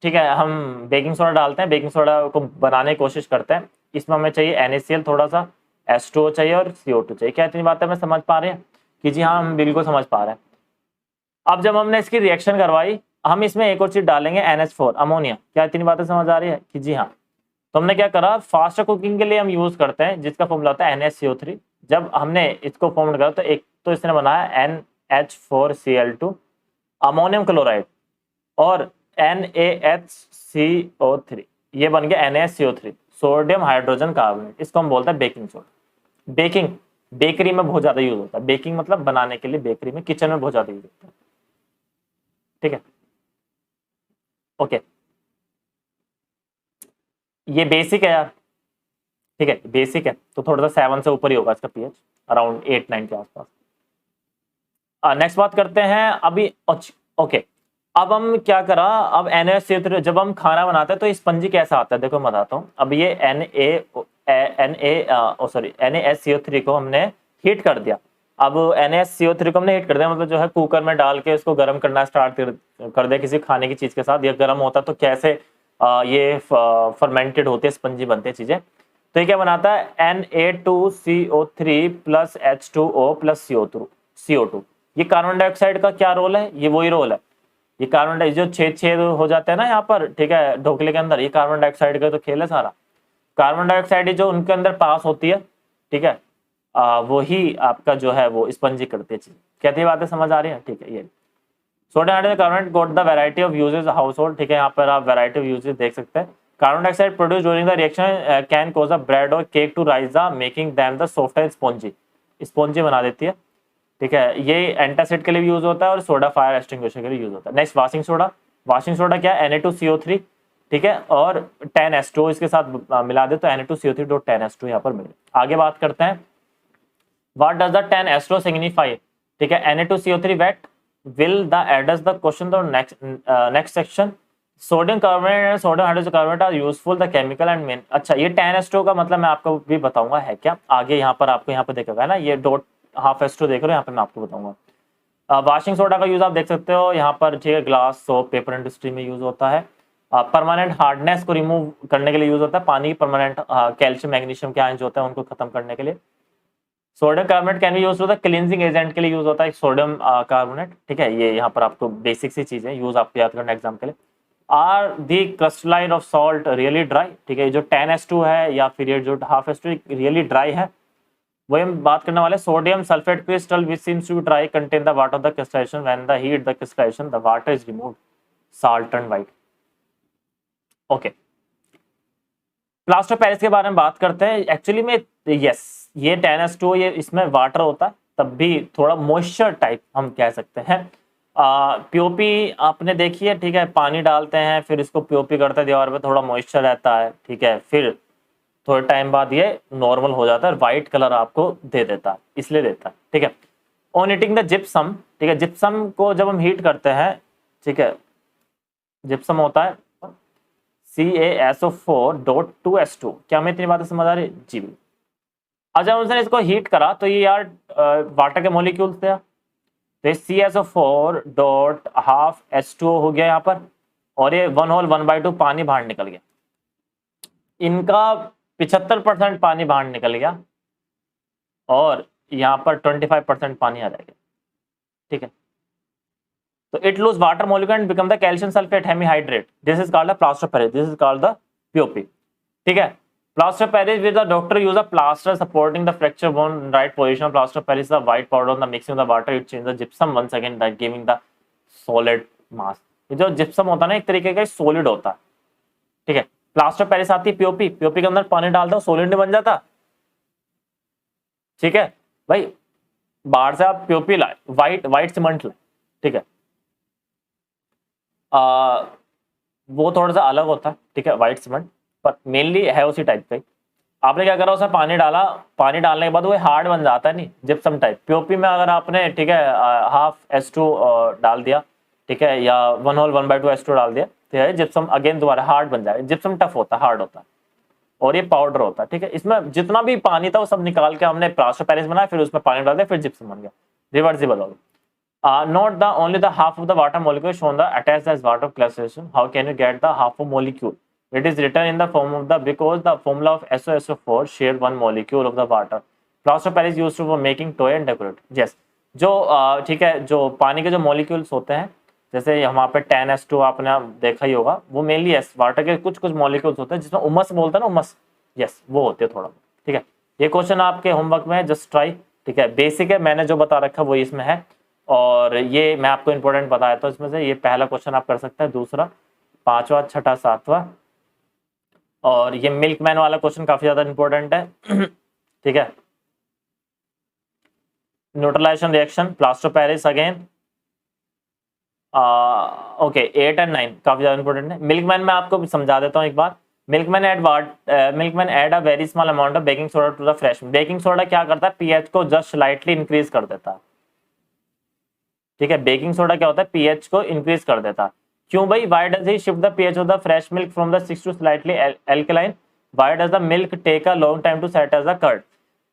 ठीक है, हम बेकिंग सोडा डालते हैं, बेकिंग सोडा को बनाने की कोशिश करते हैं। इसमें हमें चाहिए NaCl थोड़ा सा, H2O चाहिए और CO2 चाहिए। क्या इतनी बातें हमें समझ पा रहे हैं? कि जी हाँ, हम बिल्कुल समझ पा रहे हैं। अब जब हमने इसकी रिएक्शन करवाई, हम इसमें एक और चीज डालेंगे, NH4 अमोनिया। क्या इतनी बातें समझ आ रही है? कि जी हाँ। तो हमने क्या करा, फास्ट कुकिंग के लिए हम यूज करते हैं, जिसका फॉर्मूला होता है NaCO3। जब हमने इसको फॉर्म करा, तो एक तो इसने बनाया NH4Cl2 अमोनियम क्लोराइड, और NaHCO3, ये बन गया NaCO3 सोडियम हाइड्रोजन कार्बोनेट। इसको हम बोलते हैं बेकिंग सोडा। बेकिंग बेकरी में बहुत ज्यादा यूज होता है। बेकिंग मतलब बनाने के लिए, बेकरी में, किचन में बहुत ज्यादा यूज होता है। ठीक है, ओके, ये बेसिक है यार। ठीक है, बेसिक है, तो थोड़ा सा 7 से ऊपर ही होगा इसका pH, अराउंड 8-9 के आसपास। नेक्स्ट बात करते हैं अभी। ओके, अब हम क्या करा, अब NaCO3 जब हम खाना बनाते हैं तो स्पंजी कैसा आता है? देखो मैं बताता हूँ। अब ये NaSCO3 को हमने हीट कर दिया। अब NaSCO3 को हमने हीट कर दिया, मतलब जो है कुकर में डाल के इसको गर्म करना स्टार्ट कर दिया किसी खाने की चीज के साथ। ये गर्म होता तो कैसे ये फर्मेंटेड होते, स्पंजी बनते हैं चीजें। तो ये क्या बनाता है? Na2CO3 plus H2O plus CO2। ये कार्बन डाइऑक्साइड का क्या रोल है? ये वही रोल है। ये कार्बन डाइऑक्साइड जो छेद छेद हो जाते हैं ना यहाँ पर, ठीक है, ढोकले के अंदर, ये कार्बन डाइऑक्साइड का तो खेल है सारा। कार्बन डाइऑक्साइड जो उनके अंदर पास होती है, ठीक है, वही आपका जो है वो स्पंजी करती है चीज। कहती बातें समझ आ रही है? ठीक है, ये sodium hydrogen carbonate got the variety of uses house hold. ठीक है, यहाँ पर आप वैरायटी ऑफ यूजेस देख सकते हैं। Carbon dioxide produce during the reaction can cause a bread और cake to rise the making them the soft and spongy. Spongy बना देती है। ठीक है, ये एंटासिड के लिए भी यूज होता है और सोडा फायर एक्सटिंग्विशर के लिए यूज होता है। Next, washing soda. Washing soda क्या है? Na2CO3, ठीक है, और 10H2O इसके साथ मिला दे तो Na2CO3.10H2 यहाँ पर मिले। आगे बात करते हैं, what does the 10H2O signify? ठीक है, Na2CO3 wait will the address the question the next section. Sodium carbonate and sodium hydrogen carbonate are useful the chemical and main. अच्छा, ये 10H2O का मतलब मैं आपको भी बताऊंगा है क्या आगे। यहाँ पर आपको यहाँ पर देखेगा ना, ये डॉट हाफ H2 देख रहे हो, यहाँ पे मैं आपको बताऊंगा। वॉशिंग सोडा का यूज आप देख सकते हो यहाँ पर, ठीक है, ग्लास, सोप, पेपर इंडस्ट्री में यूज होता है। परमानेंट हार्डनेस को रिमूव करने के लिए यूज होता है। पानी परमानेंट कैल्शियम मैग्नीशियम के आयन जो होते हैं उनको खत्म करने के लिए। Sodium carbonate can be use होता है क्लींजिंग एजेंट के लिए यूज होता है सोडियम कार्बोनेट, ठीक है। ये यहाँ पर आपको बेसिक सी चीजें यूज आपको याद करना एग्जाम के लिए। Are the crystalline of salt really dry, ठीक है, जो 10H2 है या फिर ये जो ½ रियली ड्राई है, वही हम बात करने वाले। Sodium sulphate crystal which seems to dry contain the water of the crystallisation, when the heat the crystallisation the water is removed, salt turn white. Okay, plaster of Paris के बारे में बात करते हैं। एक्चुअली में यस, ये 10H2 ये इसमें वाटर होता है, तब भी थोड़ा मॉइस्चर टाइप हम कह सकते हैं। पीओपी आपने देखी है, ठीक है, पानी डालते हैं फिर इसको पीओपी करते हैं दीवार पे, थोड़ा मॉइस्चर रहता है, ठीक है, फिर थोड़े टाइम बाद ये नॉर्मल हो जाता है, व्हाइट कलर आपको दे देता है, इसलिए देता है, ठीक है। ऑन हीटिंग द जिप्सम, ठीक है, जिप्सम को जब हम हीट करते हैं, ठीक है, जिप्सम होता है CaSO4.2H2। क्या हमें इतनी बातें समझ आ रही है? जी बिल्कुल। अब जब उसने इसको हीट करा तो ये यार वाटर के मॉलिक्यूल्स थे, तो ये CaSO4.12H2O हो गया यहाँ पर, और ये 1/2 पानी बाहर निकल गया। इनका 75% पानी बाहर निकल गया और यहाँ पर 25% पानी आ जाएगा, ठीक है। तो it lose water molecule and become the calcium sulphate hemihydrate, this is called the plaster of Paris, this is called the POP, ठीक है। Plaster of Paris with the doctor use a plaster supporting the fracture bone right position of plaster of Paris, the white powder on the mixing the water it change the gypsum once again that giving the solid mass. ये जो gypsum होता है ना, एक तरीके का solid होता है, ठीक है। प्लास्टर ऑफ पेरिस आती है पीओपी, पीओपी के अंदर पानी डाल दो, सॉलिड नहीं बन जाता, ठीक है भाई। बाहर से आप पीओपी लाए, व्हाइट सीमेंट लाए, ठीक है, वो थोड़ा सा अलग होता है, ठीक है, व्हाइट सीमेंट, पर मेनली है उसी टाइप का ही। आपने क्या करा, उसमें पानी डाला, पानी डालने के बाद वो हार्ड बन जाता है, नहीं जिप्सम टाइप। पीओपी में अगर आपने, ठीक है, ½ डाल दिया, ठीक है, या 1/2H2 डाल दिया, तो है जिप्सम अगेन दोबारा हार्ड बन जाएगा। जिप्सम टफ होता है, हार्ड होता है, और ये पाउडर होता है, ठीक है। इसमें जितना भी पानी था वो सब निकाल के हमने प्लास्टर पेरिस बनाया, फिर उसमें पानी डाल दिया, फिर जिप्सम बन गया, रिवर्सिबल हो गया। Note the only the half of the water molecule shown the attached as water classification. How can you get the half of molecule? It is written in the form of the, because the formula of SOSO4 share one molecule of the water. Plaster of Paris used for making toy and decorate. Yes, जो ठीक है, जो पानी के जो molecules होते हैं, जैसे वहाँ पे 10H2 आपने देखा ही होगा, वो मेनली यस वाटर के कुछ मॉलिक्यूल्स होते हैं, जिसमें उमस बोलते हैं ना, उमस, यस वो होते हैं थोड़ा, ठीक है। ये क्वेश्चन आपके होमवर्क में है, जस्ट ट्राई, ठीक है, बेसिक है, मैंने जो बता रखा वो इसमें है, और ये मैं आपको इंपॉर्टेंट बताया तो इसमें से ये पहला क्वेश्चन आप कर सकते हैं, दूसरा, 5वां, 6ठा, 7वां, और ये मिल्कमैन वाला क्वेश्चन काफी ज्यादा इंपॉर्टेंट है, ठीक है। Neutralisation reaction, plaster of Paris again, okay, 8 और 9 काफी ज्यादा इंपॉर्टेंट है। मिल्कमैन में आपको समझा देता हूँ एक बार। Milkman add a very small amount of baking soda to the fresh. Baking soda क्या करता है, पीएच को जस्ट स्लाइटली इंक्रीज कर देता है, ठीक है। बेकिंग सोडा क्या होता है, पीएच को इंक्रीज कर देता है। क्यों भाई, why does he shift the pH of the fresh milk from the 6 to slightly alkaline, why does the milk take a long time to set as the curd?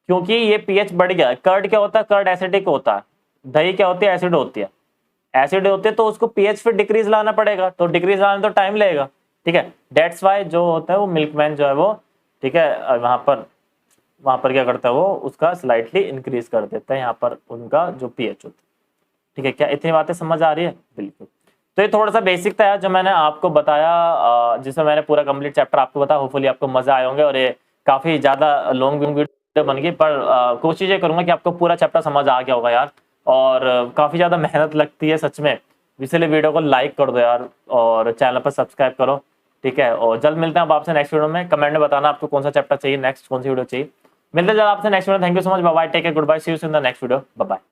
क्योंकि ये पीएच बढ़ गया। कर्ड क्या होता है, कर्ड एसिडिक होता है। दही क्या होती है, एसिड होती है। एसिड होती है तो उसको पीएच फिर डिक्रीज लाना पड़ेगा, तो डिक्रीज लाने तो टाइम लगेगा, ठीक है। डेट्स वाई जो होता है वो मिल्कमैन जो है वो, ठीक है, वहां पर क्या करता है वो, उसका स्लाइटली इंक्रीज कर देता है यहाँ पर उनका जो पीएच होता है, ठीक है। क्या इतनी बातें समझ आ रही है? बिल्कुल। तो ये थोड़ा सा बेसिक था जो मैंने आपको बताया, जिसमें मैंने पूरा कंप्लीट चैप्टर आपको बताया। होपफुली आपको मजा आए होंगे, और ये काफी ज्यादा लॉन्ग वीडियो बन गई, पर कोशिश ये करूंगा कि आपको पूरा चैप्टर समझ आ गया होगा यार। और काफी ज्यादा मेहनत लगती है सच में, इसलिए वीडियो को लाइक कर दो यार, और चैनल पर सब्सक्राइब करो, ठीक है। और जल्द मिलते हैं अब आपसे नेक्स्ट वीडियो में। कमेंट में बताना आपको कौन सा चैप्टर चाहिए, नेक्स्ट कौन सी वीडियो चाहिए। मिलते हैं जल्द आपसे next video. Thank you so much, bye bye, take care, goodbye, see you in the next video, bye bye.